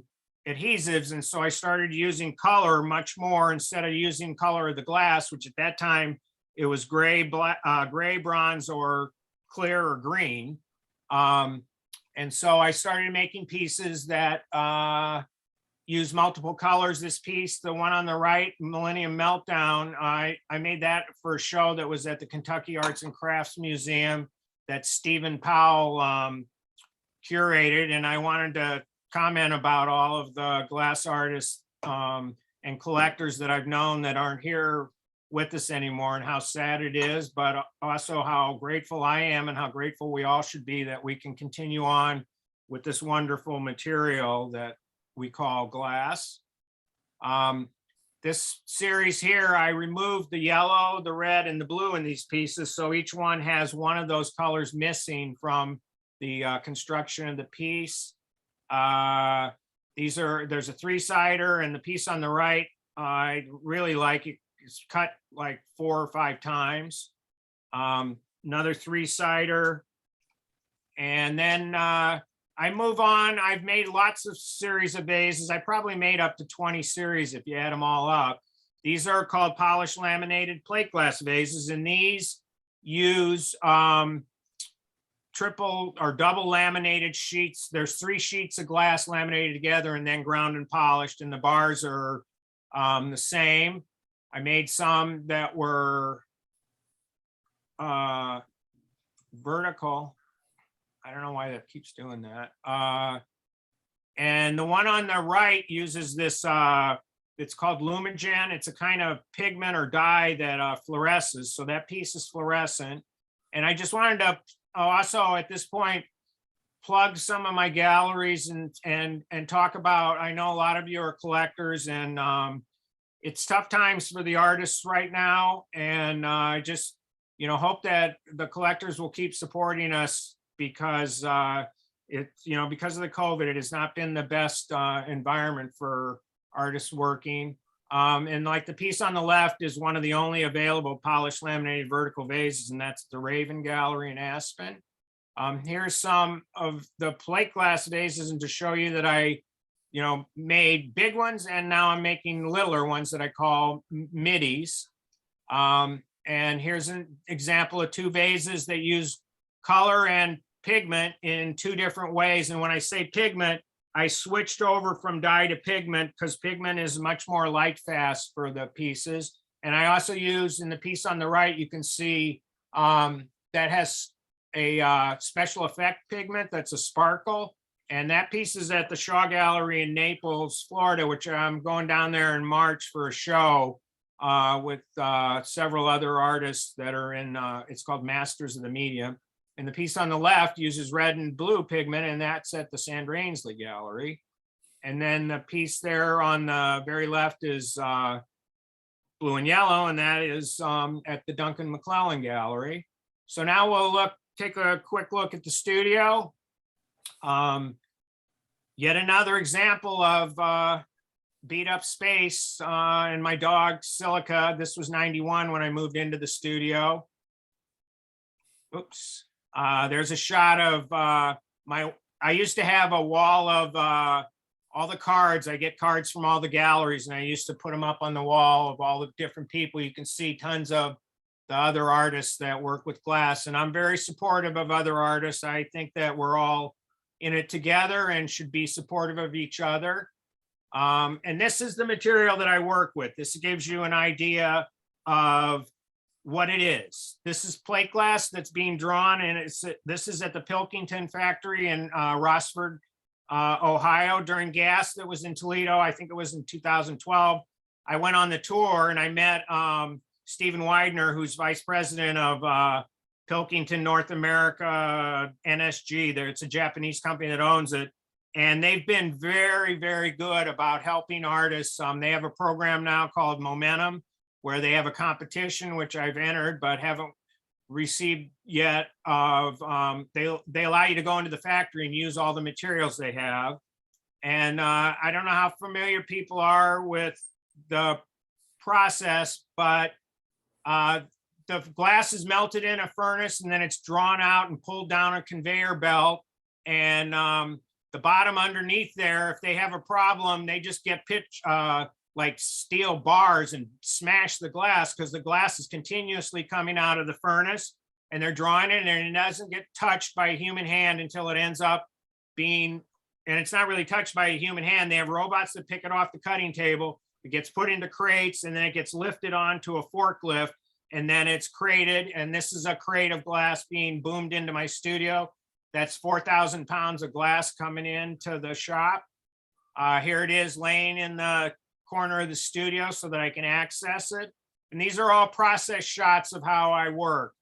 adhesives. And so I started using color much more instead of using color of the glass, which at that time it was gray, bronze, or clear or green. And so I started making pieces that use multiple colors. This piece, the one on the right, Millennium Meltdown, I made that for a show that was at the Kentucky Arts and Crafts Museum that Stephen Powell curated. And I wanted to comment about all of the glass artists and collectors that I've known that aren't here with us anymore, and how sad it is, but also how grateful I am and how grateful we all should be that we can continue on with this wonderful material that we call glass. This series here, I removed the yellow, the red, and the blue in these pieces. So each one has one of those colors missing from the construction of the piece. There's a three-sider, and the piece on the right, I really like it. It's cut like 4 or 5 times. Another three-sider. And then I move on. I've made lots of series of vases. I probably made up to 20 series if you add them all up. These are called polished laminated plate glass vases, and these use triple or double laminated sheets. There's 3 sheets of glass laminated together and then ground and polished, and the bars are the same. I made some that were vertical. I don't know why that keeps doing that. And the one on the right uses this, it's called Lumigen. It's a kind of pigment or dye that fluoresces. So that piece is fluorescent. And I just wanted to also at this point plug some of my galleries and talk about, I know a lot of you are collectors, and it's tough times for the artists right now. And I just, hope that the collectors will keep supporting us, because because of the COVID, it has not been the best environment for artists working. And like the piece on the left is one of the only available polished laminated vertical vases, and that's the Raven Gallery in Aspen. Here's some of the plate glass vases, and to show you that I, made big ones, and now I'm making littler ones that I call middies. And here's an example of two vases that use color and pigment in two different ways. And when I say pigment, I switched over from dye to pigment because pigment is much more light fast for the pieces. And I also use, in the piece on the right, you can see that has a special effect pigment that's a sparkle. And that piece is at the Shaw Gallery in Naples, Florida, which I'm going down there in March for a show with several other artists that are in, it's called Masters of the Medium. And the piece on the left uses red and blue pigment, and that's at the Sandra Ainsley Gallery. And then the piece there on the very left is blue and yellow, and that is at the Duncan McClellan Gallery. So now we'll take a quick look at the studio. Yet another example of beat up space and my dog Silica. This was 91 when I moved into the studio. Oops. There's a shot of I used to have a wall of all the cards. I get cards from all the galleries, and I used to put them up on the wall of all the different people. You can see tons of the other artists that work with glass, and I'm very supportive of other artists. I think that we're all in it together and should be supportive of each other. And this is the material that I work with. This gives you an idea of what it is. This is plate glass that's being drawn, and this is at the Pilkington factory in Rossford, Ohio, during gas that was in Toledo. I think it was in 2012. I went on the tour and I met Stephen Widener, who's vice president of Pilkington North America NSG. It's a Japanese company that owns it. And they've been very, very good about helping artists. They have a program now called Momentum, where they have a competition, which I've entered, but haven't received yet. They allow you to go into the factory and use all the materials they have. And I don't know how familiar people are with the process, but the glass is melted in a furnace, and then it's drawn out and pulled down a conveyor belt. And the bottom underneath there, if they have a problem, they just get like steel bars and smash the glass, because the glass is continuously coming out of the furnace, and they're drawing it, and it doesn't get touched by a human hand until it ends up being, and it's not really touched by a human hand. They have robots that pick it off the cutting table. It gets put into crates, and then it gets lifted onto a forklift, and then it's crated. And this is a crate of glass being boomed into my studio. That's 4,000 pounds of glass coming into the shop. Here it is laying in the corner of the studio so that I can access it. And these are all process shots of how I work.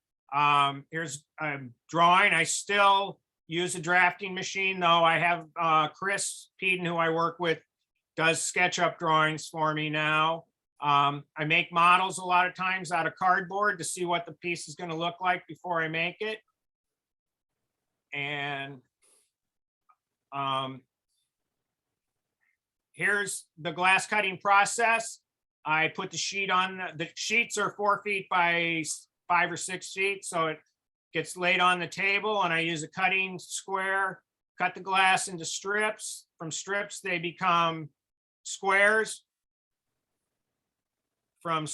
Here's a drawing. I still use a drafting machine, though. I have Chris Peden, who I work with, does SketchUp drawings for me now. I make models a lot of times out of cardboard to see what the piece is going to look like before I make it. And here's the glass cutting process. I put the sheet on, the sheets are 4 feet by 5 or 6 feet. So it gets laid on the table, and I use a cutting square, cut the glass into strips. From strips, they become squares. From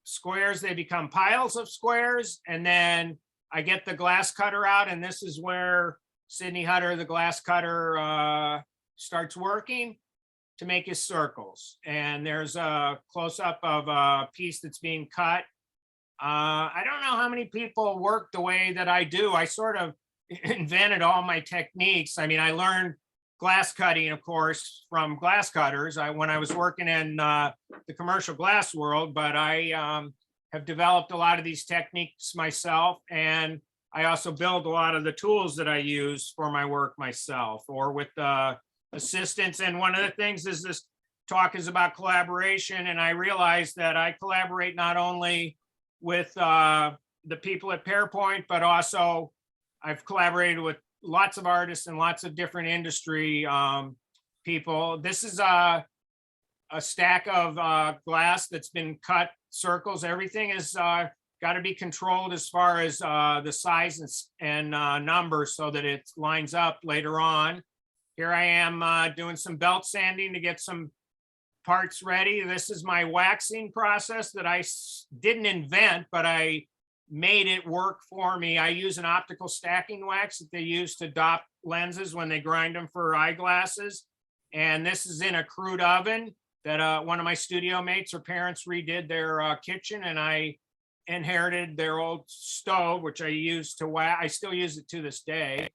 squares, they become piles of squares. And then I get the glass cutter out, and this is where Sidney Hutter, the glass cutter, starts working to make his circles. And there's a close-up of a piece that's being cut. I don't know how many people work the way that I do. I sort of invented all my techniques. I mean, I learned glass cutting, of course, from glass cutters when I was working in the commercial glass world, but I have developed a lot of these techniques myself. And I also build a lot of the tools that I use for my work myself or with assistants. And one of the things is this talk is about collaboration. And I realized that I collaborate not only with the people at Pairpoint, but also I've collaborated with lots of artists and lots of different industry people. This is a stack of glass that's been cut circles. Everything is got to be controlled as far as the size and numbers so that it lines up later on. Here I am doing some belt sanding to get some parts ready. This is my waxing process that I didn't invent, but I made it work for me. I use an optical stacking wax that they use to dop lenses when they grind them for eyeglasses. And this is in a crude oven that one of my studio mates, her parents redid their kitchen, and I inherited their old stove, which I used to wax. I still use it to this day.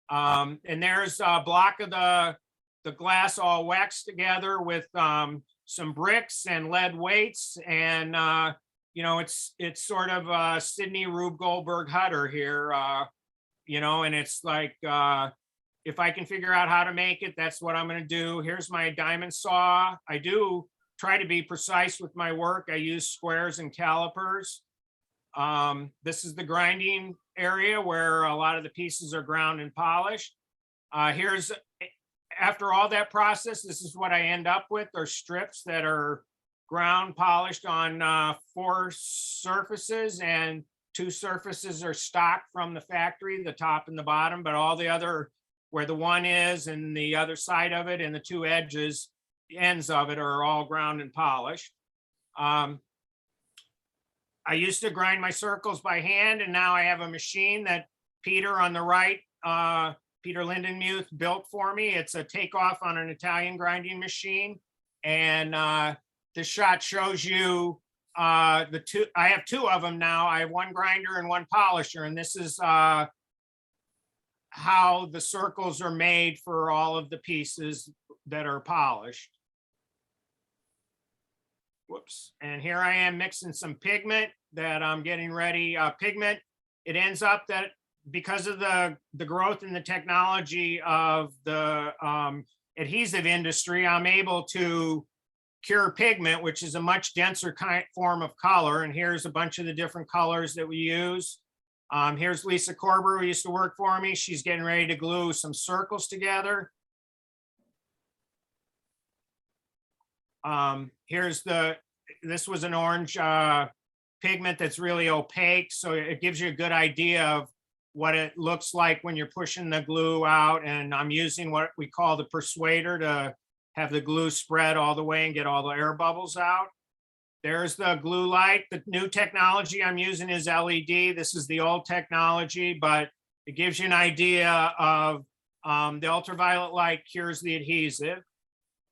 And there's a block of the glass all waxed together with some bricks and lead weights. And, you know, it's sort of Sidney Rube Goldberg Hutter here, you know, and it's like, if I can figure out how to make it, that's what I'm going to do. Here's my diamond saw. I do try to be precise with my work. I use squares and calipers. This is the grinding area where a lot of the pieces are ground and polished. Here's, after all that process, this is what I end up with. There's strips that are ground polished on 4 surfaces, and 2 surfaces are stock from the factory, the top and the bottom, but all the other, where the one is and the other side of it and the 2 edges, the ends of it are all ground and polished. I used to grind my circles by hand, and now I have a machine that Peter on the right, Peter Lindenmuth built for me. It's a takeoff on an Italian grinding machine. And this shot shows you the 2, I have 2 of them now. I have 1 grinder and 1 polisher, and this is how the circles are made for all of the pieces that are polished. Whoops. And here I am mixing some pigment that I'm getting ready. Pigment, it ends up that because of the growth in the technology of the adhesive industry, I'm able to cure pigment, which is a much denser form of color. And here's a bunch of the different colors that we use. Here's Lisa Korber, who used to work for me. She's getting ready to glue some circles together. This was an orange pigment that's really opaque, so it gives you a good idea of what it looks like when you're pushing the glue out. And I'm using what we call the persuader to have the glue spread all the way and get all the air bubbles out. There's the glue light. The new technology I'm using is LED. This is the old technology, but it gives you an idea of the ultraviolet light cures the adhesive.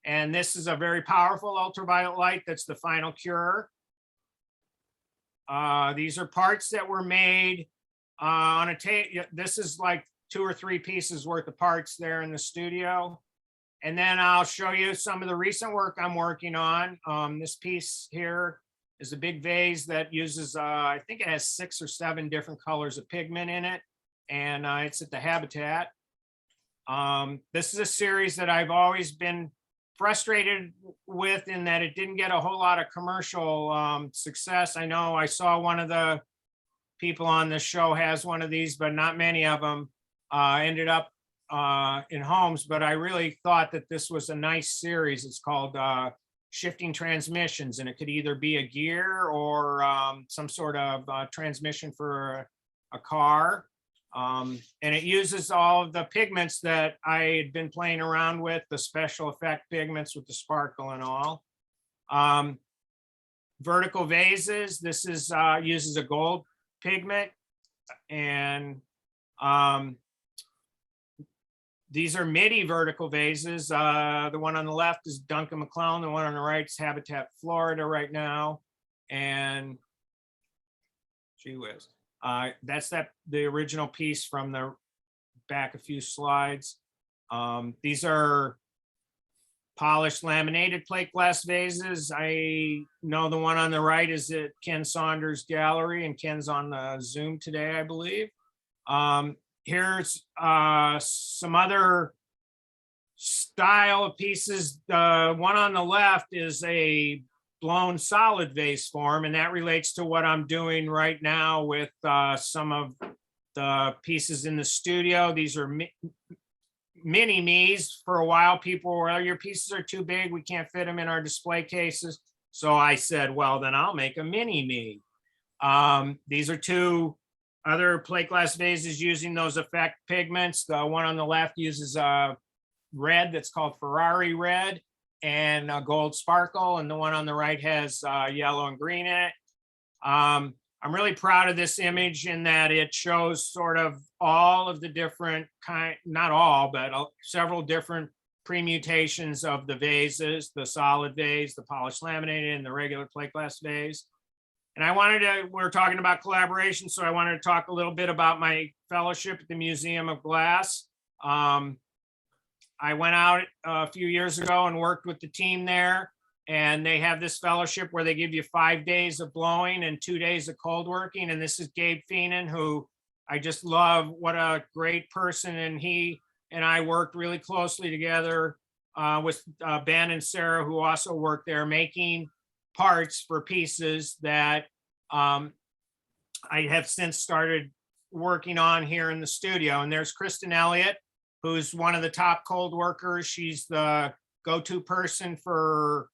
And this is a very powerful ultraviolet light that's the final cure. These are parts that were made on a tape. This is like 2 or 3 pieces worth of parts there in the studio. And then I'll show you some of the recent work I'm working on. This piece here is a big vase that uses, I think it has 6 or 7 different colors of pigment in it. And it's at the Habitat. This is a series that I've always been frustrated with, in that it didn't get a whole lot of commercial success. I know I saw one of the people on this show has one of these, but not many of them ended up in homes. But I really thought that this was a nice series. It's called Shifting Transmissions, and it could either be a gear or some sort of transmission for a car. And it uses all of the pigments that I had been playing around with, the special effect pigments with the sparkle and all. Vertical vases, this is uses a gold pigment. And these are MIDI vertical vases. The one on the left is Duncan McClellan. The one on the right is Habitat Florida right now. And Gee whiz. That's the original piece from the back a few slides. These are polished laminated plate glass vases. I know the one on the right is at Ken Saunders Gallery, and Ken's on the Zoom today, I believe. Here's some other style of pieces. The one on the left is a blown solid vase form, and that relates to what I'm doing right now with some of the pieces in the studio. These are mini me's. For a while, people were, well, your pieces are too big, we can't fit them in our display cases. So I said, well, then I'll make a mini me. These are two other plate glass vases using those effect pigments. The one on the left uses red that's called Ferrari red and gold sparkle, and the one on the right has yellow and green in it. I'm really proud of this image in that it shows sort of all of the different not all, but several different permutations of the vases, the solid vase, the polished laminated, and the regular plate glass vase. And we're talking about collaboration, so I wanted to talk a little bit about my fellowship at the Museum of Glass. I went out a few years ago and worked with the team there, and they have this fellowship where they give you 5 days of blowing and 2 days of cold working. And this is Gabe Feenan, who I just love. What a great person. And he and I worked really closely together with Ben and Sarah, who also worked there, making parts for pieces that I have since started working on here in the studio. And there's Kristin Elliott, who's one of the top cold workers. She's the go-to person for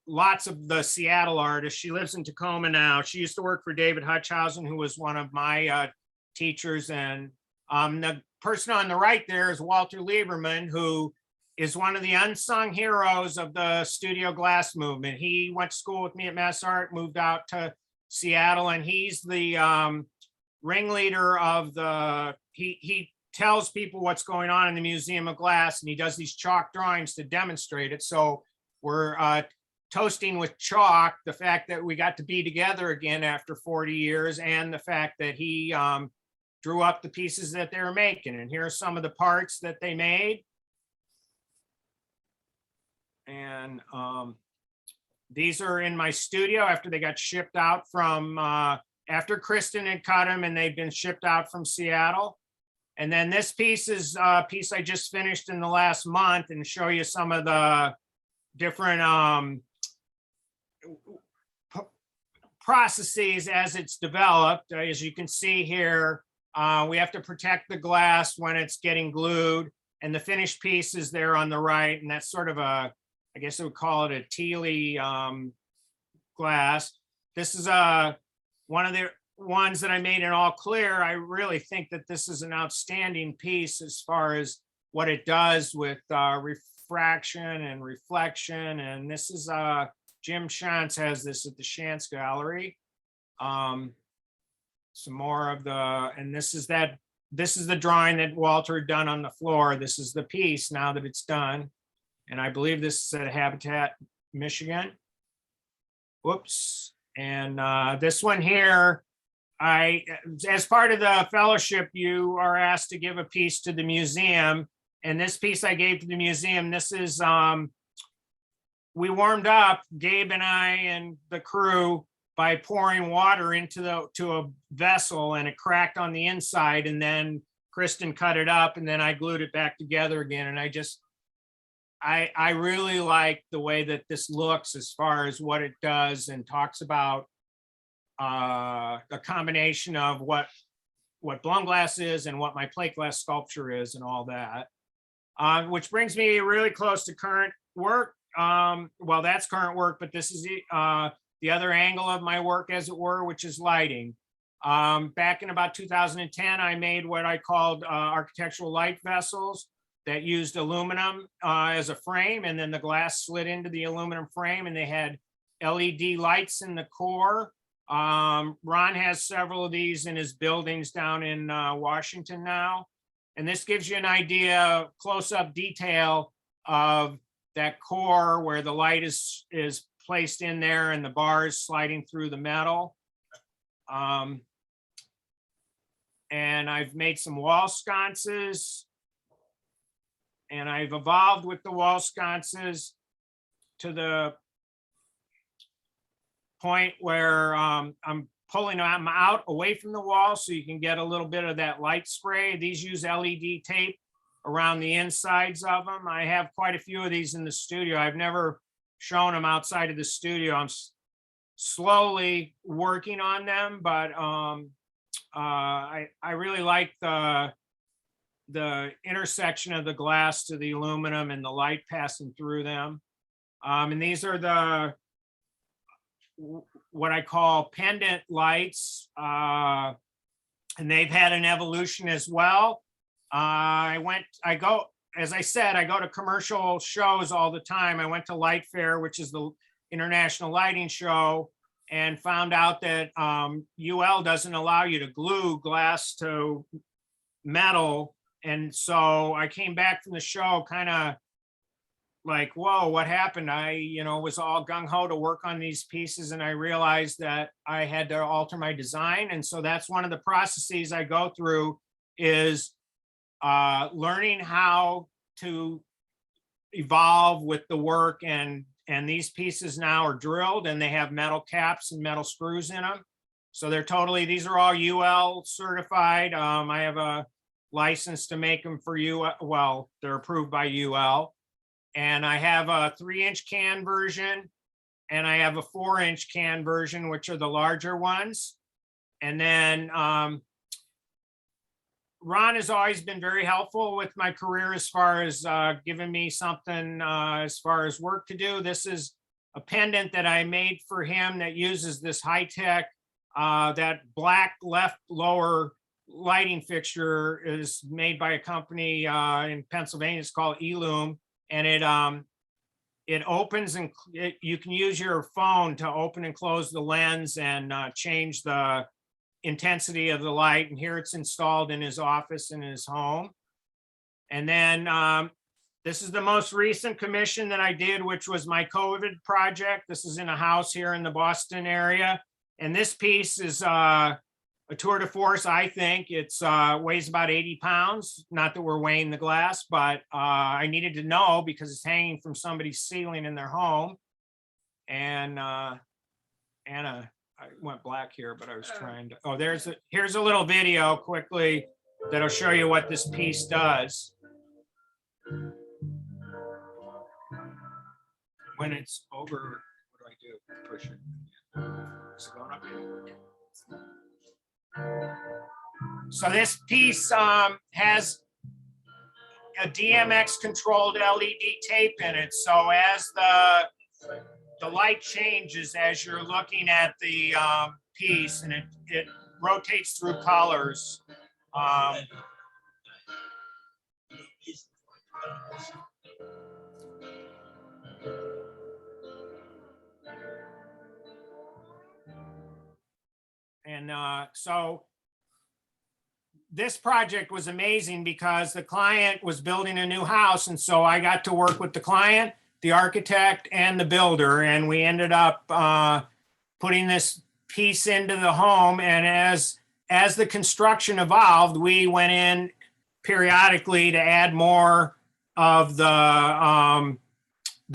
lots of the Seattle artists. She lives in Tacoma now. She used to work for David Hutchhausen, who was one of my teachers. And the person on the right there is Walter Lieberman, who is one of the unsung heroes of the studio glass movement. He went to school with me at Mass Art, moved out to Seattle, and he's the ringleader of he tells people what's going on in the Museum of Glass, and he does these chalk drawings to demonstrate it. So we're toasting with chalk the fact that we got to be together again after 40 years, and the fact that he drew up the pieces that they were making. And here are some of the parts that they made. And these are in my studio after they got shipped out from, after Kristin had cut them, and they've been shipped out from Seattle. And then this piece is a piece I just finished in the last month, and show you some of the different processes as it's developed. As you can see here, we have to protect the glass when it's getting glued, and the finished piece is there on the right. And that's sort of a, I guess I would call it a tealy glass. This is one of the ones that I made in all clear. I really think that this is an outstanding piece as far as what it does with refraction and reflection. And this is Jim Shantz has this at the Shantz Gallery. Some more of the, and this is the drawing that Walter had done on the floor. This is the piece now that it's done. And I believe this is at Habitat, Michigan. Whoops. And this one here, as part of the fellowship, you are asked to give a piece to the museum. And this piece I gave to the museum, this is, we warmed up, Gabe and I and the crew, by pouring water into a vessel, and it cracked on the inside. And then Kristin cut it up, and then I glued it back together again. And I really like the way that this looks as far as what it does, and talks about the combination of what blown glass is and what my plate glass sculpture is and all that. Which brings me really close to current work. Well, that's current work, but this is the other angle of my work, as it were, which is lighting. Back in about 2010, I made what I called architectural light vessels that used aluminum as a frame, and then the glass slid into the aluminum frame, and they had LED lights in the core. Ron has several of these in his buildings down in Washington now. And this gives you an idea, close-up detail of that core where the light is placed in there and the bars sliding through the metal. And I've made some wall sconces, and I've evolved with the wall sconces to the point where I'm pulling them out away from the wall so you can get a little bit of that light spray. These use LED tape around the insides of them. I have quite a few of these in the studio. I've never shown them outside of the studio. I'm slowly working on them, but I really like the intersection of the glass to the aluminum and the light passing through them. And these are what I call pendant lights, and they've had an evolution as well. As I said, I go to commercial shows all the time. I went to Light Fair, which is the International Lighting Show, and found out that UL doesn't allow you to glue glass to metal. And so I came back from the show kind of like, whoa, what happened? I, was all gung-ho to work on these pieces, and I realized that I had to alter my design. And so that's one of the processes I go through, is learning how to evolve with the work. And these pieces now are drilled, and they have metal caps and metal screws in them. So these are all UL certified. I have a license to make them for UL. Well, they're approved by UL. And I have a 3-inch can version, and I have a 4-inch can version, which are the larger ones. And then Ron has always been very helpful with my career as far as giving me something as far as work to do. This is a pendant that I made for him that uses this high-tech, that black left lower lighting fixture is made by a company in Pennsylvania. It's called Elume. And it opens, and you can use your phone to open and close the lens and change the intensity of the light. And here it's installed in his office in his home. And then this is the most recent commission that I did, which was my COVID project. This is in a house here in the Boston area. And this piece is a tour de force, I think. It's weighs about 80 pounds. Not that we're weighing the glass, but I needed to know because it's hanging from somebody's ceiling in their home. And Anna, I went black here, but I was trying to, here's a little video quickly that'll show you what this piece does. When it's over, what do? Push it. Is it going up here? So this piece has a DMX controlled LED tape in it. So as the light changes as you're looking at the piece, and it rotates through colors. And so this project was amazing because the client was building a new house. And so I got to work with the client, the architect, and the builder. And we ended up putting this piece into the home. And as the construction evolved, we went in periodically to add more of the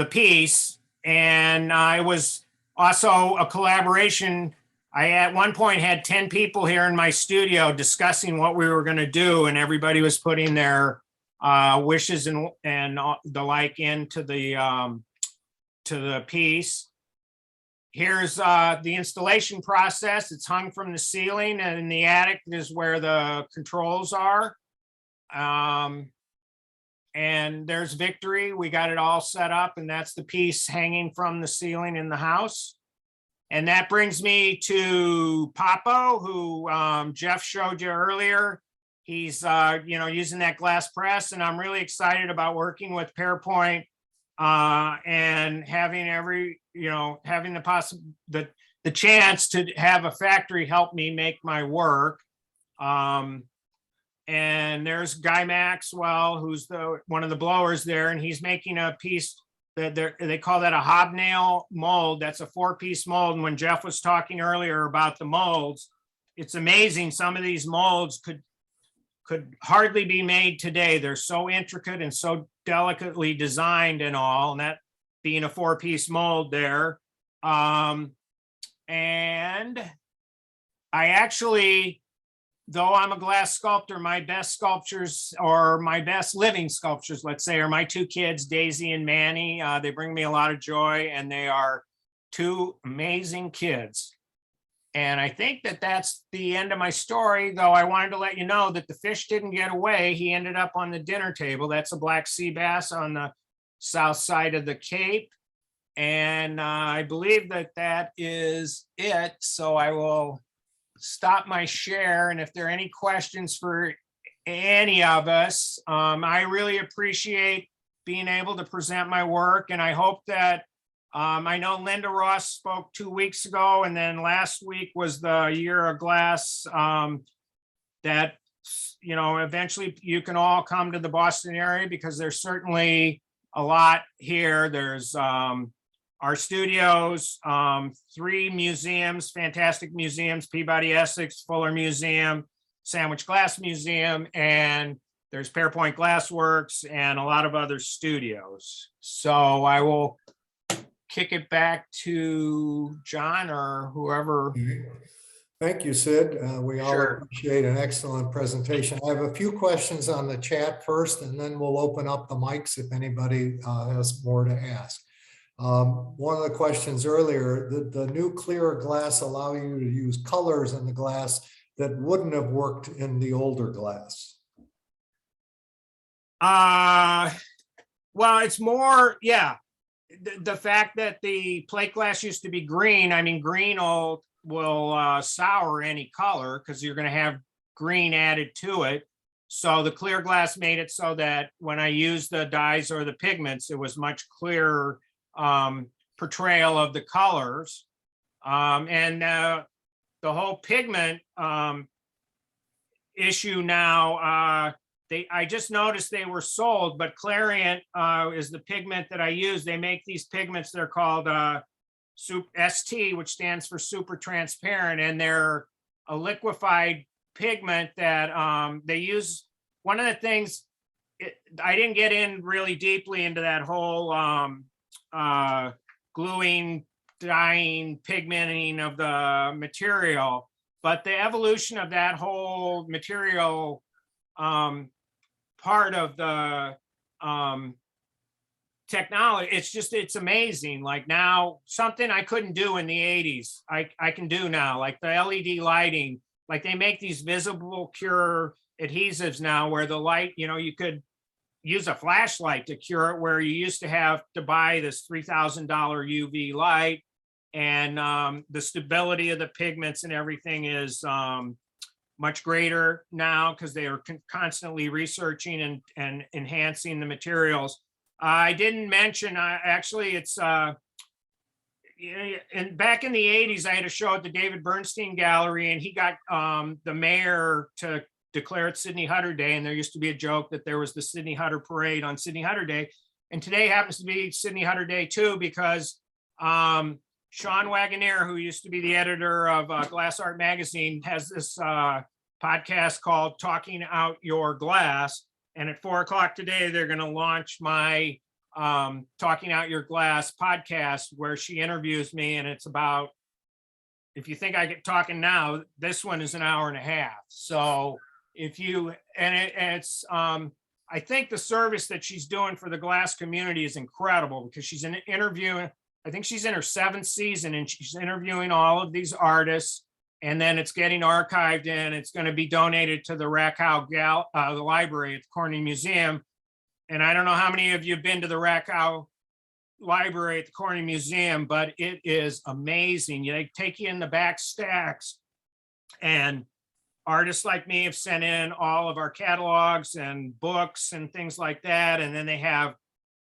piece. And it was also a collaboration. I at one point had 10 people here in my studio discussing what we were going to do, and everybody was putting their wishes and the like into the piece. Here's the installation process. It's hung from the ceiling, and in the attic is where the controls are. And there's Victory. We got it all set up, and that's the piece hanging from the ceiling in the house. And that brings me to Papo, who Jeff showed you earlier. He's using that glass press, and I'm really excited about working with Pairpoint and having having the chance to have a factory help me make my work. And there's Guy Maxwell, who's one of the blowers there, and he's making a piece that they call that a Hobnail Mold. That's a 4-piece mold. And when Jeff was talking earlier about the molds, it's amazing. Some of these molds could hardly be made today. They're so intricate and so delicately designed and all, and that being a 4-piece mold there. And I actually, though I'm a glass sculptor, my best sculptures, or my best living sculptures, let's say, are my 2 kids, Daisy and Manny. They bring me a lot of joy, and they are 2 amazing kids. And I think that that's the end of my story, though I wanted to let you know that the fish didn't get away. He ended up on the dinner table. That's a black sea bass on the south side of the Cape. And I believe that that is it. So I will stop my share. And if there are any questions for any of us, I really appreciate being able to present my work. And I hope that I know Linda Ross spoke 2 weeks ago, and then last week was the Year of Glass, that, you know, eventually you can all come to the Boston area, because there's certainly a lot here. There's our studios, 3 museums, fantastic museums, Peabody Essex, Fuller Museum, Sandwich Glass Museum, and there's Pairpoint Glass Works and a lot of other studios. So I will kick it back to John or whoever. Thank you, Sid. We all Sure. appreciate an excellent presentation. I have a few questions on the chat first, and then we'll open up the mics if anybody has more to ask. One of the questions earlier, the new clear glass allow you to use colors in the glass that wouldn't have worked in the older glass? Well, it's more, yeah. The fact that the plate glass used to be green, I mean, green will sour any color, because you're going to have green added to it. So the clear glass made it so that when I used the dyes or the pigments, it was much clearer portrayal of the colors. And the whole pigment issue now, I just noticed they were sold, but Clariant is the pigment that I use. They make these pigments, they're called ST, which stands for super transparent, and they're a liquefied pigment that they use. One of the things, I didn't get in really deeply into that whole gluing, dyeing, pigmenting of the material, but the evolution of that whole material part of the technology, it's amazing. Like now, something I couldn't do in the 80s, I can do now, like the LED lighting. Like they make these visible cure adhesives now where the light, you know, you could use a flashlight to cure it, where you used to have to buy this $3,000 UV light. And the stability of the pigments and everything is much greater now, because they are constantly researching and enhancing the materials. I didn't mention, actually, it's back in the 80s, I had a show at the David Bernstein Gallery, and he got the mayor to declare it Sidney Hutter Day. And there used to be a joke that there was the Sidney Hutter Parade on Sidney Hutter Day. And today happens to be Sidney Hutter Day too, because Sean Wagoner, who used to be the editor of Glass Art Magazine, has this podcast called Talking Out Your Glass. And at 4 o'clock today, they're going to launch my Talking Out Your Glass podcast, where she interviews me. And it's about, if you think I get talking now, this one is an hour and a half. So if you, it's, I think the service that she's doing for the glass community is incredible, because she's interviewing, I think she's in her 7th season, and she's interviewing all of these artists, and then it's getting archived, and it's going to be donated to the Rakow the library at the Corning Museum. And I don't know how many of you have been to the Rakow library at the Corning Museum, but it is amazing. They take you in the back stacks, and artists like me have sent in all of our catalogs and books and things like that. And then they have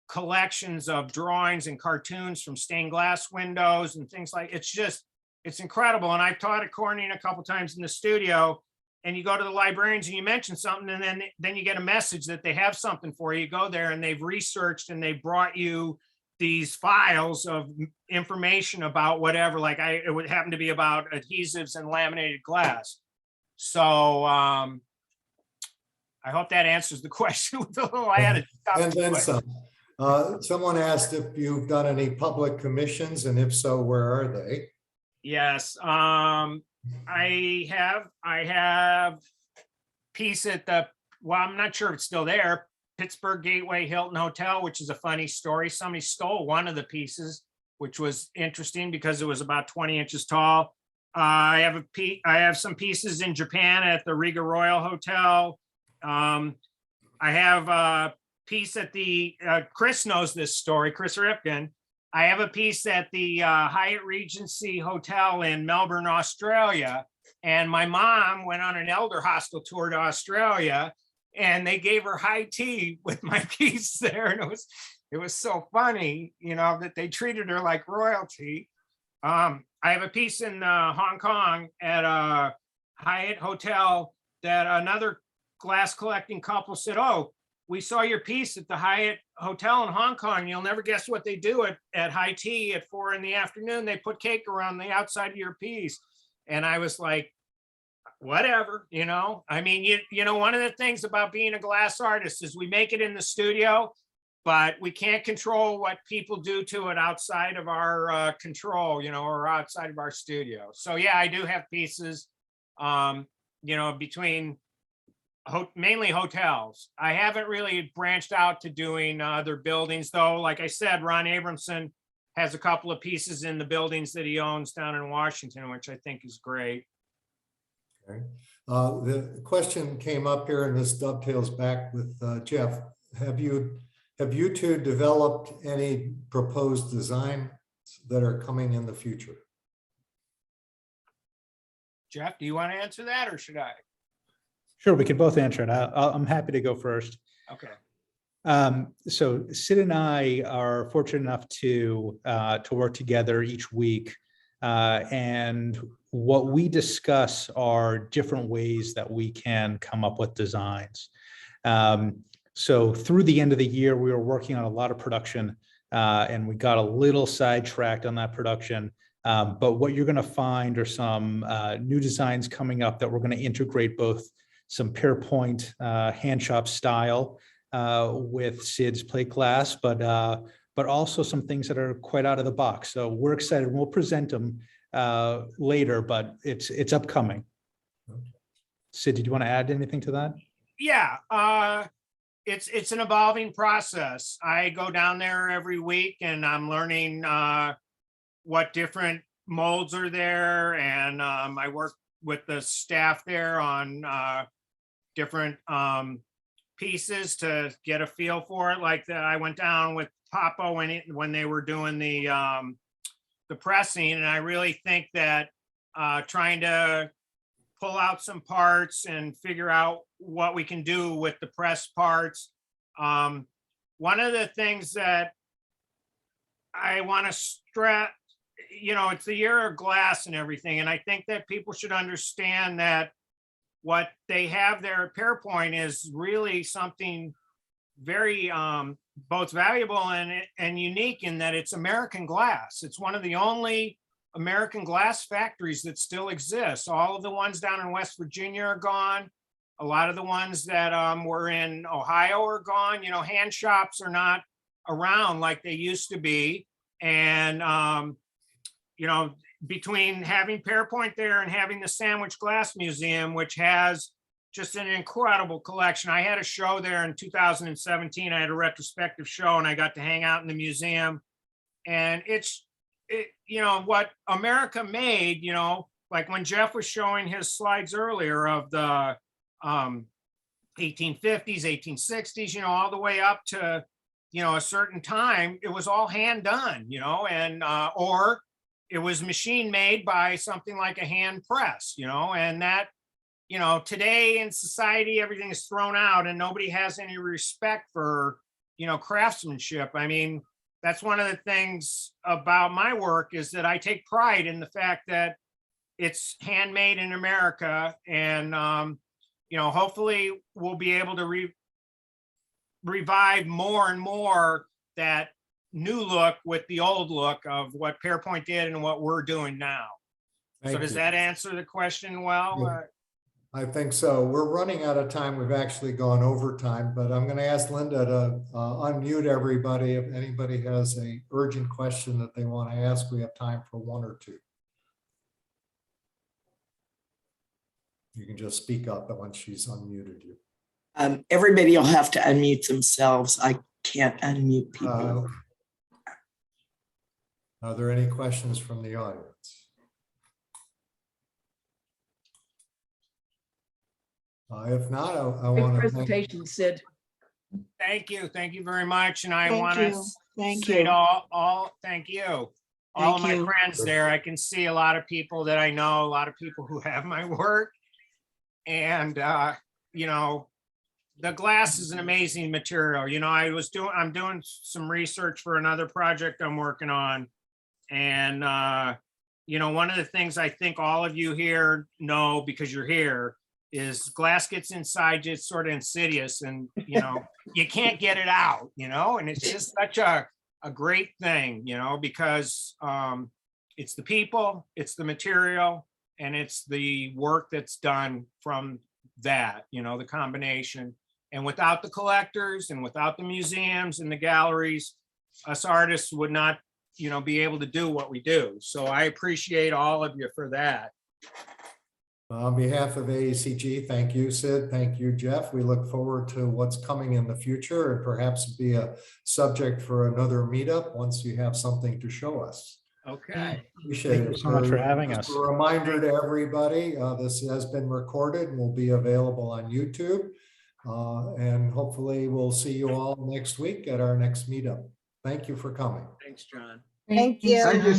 collections of drawings and cartoons from stained glass windows and things like, it's incredible. And I've taught at Corning a couple times in the studio, and you go to the librarians and you mention something, and then you get a message that they have something for you. You go there and they've researched and they've brought you these files of information about whatever, like it would happen to be about adhesives and laminated glass. So I hope that answers the question with a little added stuff And to then it. some. Someone asked if you've done any public commissions, and if so, where are they? Yes, I have piece at the, well, I'm not sure if it's still there, Pittsburgh Gateway Hilton Hotel, which is a funny story. Somebody stole one of the pieces, which was interesting because it was about 20 inches tall. I have some pieces in Japan at the Riga Royal Hotel. I have a piece at the, Chris knows this story, Chris Ripken. I have a piece at the Hyatt Regency Hotel in Melbourne, Australia. And my mom went on an elder hostel tour to Australia, and they gave her high tea with my piece there. And it was so funny, you know, that they treated her like royalty. I have a piece in Hong Kong at a Hyatt Hotel that another glass collecting couple said, "Oh, we saw your piece at the Hyatt Hotel in Hong Kong. You'll never guess what they do at high tea at 4 p.m. They put cake around the outside of your piece." And I was like, whatever, you know, I mean, you know, one of the things about being a glass artist is we make it in the studio, but we can't control what people do to it outside of our control, you know, or outside of our studio. So yeah, I do have pieces, you know, between mainly hotels. I haven't really branched out to doing other buildings, though. Like I said, Ron Abramson has a couple of pieces in the buildings that he owns down in Washington, which I think is great. Okay. The question came up here, and this dovetails back with Jeff. Have you two developed any proposed designs that are coming in the future? Jeff, do you want to answer that, or should I? Sure, we can both answer it. I'm happy to go first. Okay. So Sid and I are fortunate enough to work together each week, and what we discuss are different ways that we can come up with designs. So through the end of the year, we were working on a lot of production, and we got a little sidetracked on that production. But what you're going to find are some new designs coming up that we're going to integrate both some Pairpoint hand shop style with Sid's plate glass, but also some things that are quite out of the box. So we're excited. We'll present them later, but it's upcoming. Sid, did you want to add anything to that? Yeah, it's an evolving process. I go down there every week, and I'm learning what different molds are there, and I work with the staff there on different pieces to get a feel for it. Like that, I went down with Papa when they were doing the pressing, and I really think that trying to pull out some parts and figure out what we can do with the press parts. One of the things that I want to stress, you know, it's the year of glass and everything, and I think that people should understand that what they have there at Pairpoint is really something very both valuable and unique in that it's American glass. It's one of the only American glass factories that still exists. All of the ones down in West Virginia are gone. A lot of the ones that were in Ohio are gone. You know, hand shops are not around like they used to be. And, you know, between having Pairpoint there and having the Sandwich Glass Museum, which has just an incredible collection. I had a show there in 2017. I had a retrospective show, and I got to hang out in the museum. And you know, what America made, you know, like when Jeff was showing his slides earlier of the 1850s, 1860s, you know, all the way up to, you know, a certain time, it was all hand done, you know, and or it was machine made by something like a hand press, you know, and that, you know, today in society, everything is thrown out and nobody has any respect for, you know, craftsmanship. I mean, that's one of the things about my work is that I take pride in the fact that it's handmade in America. And, you know, hopefully we'll be able to revive more and more that new look with the old look of what Pairpoint did and what we're doing now. So Thank does you. that answer the question well? Yeah. I think so. We're running out of time. We've actually gone over time, but I'm going to ask Linda to unmute everybody. If anybody has a urgent question that they want to ask, we have time for one or two. You can just speak up once she's unmuted you. Everybody will have to unmute themselves. I can't unmute people. Are there any questions from the audience? If not, I Great want to thank. presentation, Sid. Thank you very much. And I Thank want you. to Thank say you. to all, thank you. All of Thank my you. friends there, I can see a lot of people that I know, a lot of people who have my work. And, you know, the glass is an amazing material. You know, I'm doing some research for another project I'm working on. And, you know, one of the things I think all of you here know because you're here is glass gets inside you, it's sort of insidious, and, you know, you can't get it out, you know, and it's just such a great thing, you know, because it's the people, it's the material, and it's the work that's done from that, you know, the combination. And without the collectors and without the museums and the galleries, us artists would not, you know, be able to do what we do. So I appreciate all of you for that. On behalf of AACG, thank you, Sid. Thank you, Jeff. We look forward to what's coming in the future and perhaps be a subject for another meetup once you have something to show us. Okay. Appreciate Thank it. you so much for having Just us. a reminder to everybody, this has been recorded and will be available on YouTube. And hopefully we'll see you all next week at our next meetup. Thank you for coming. Thanks, John. Thank you. Thank you.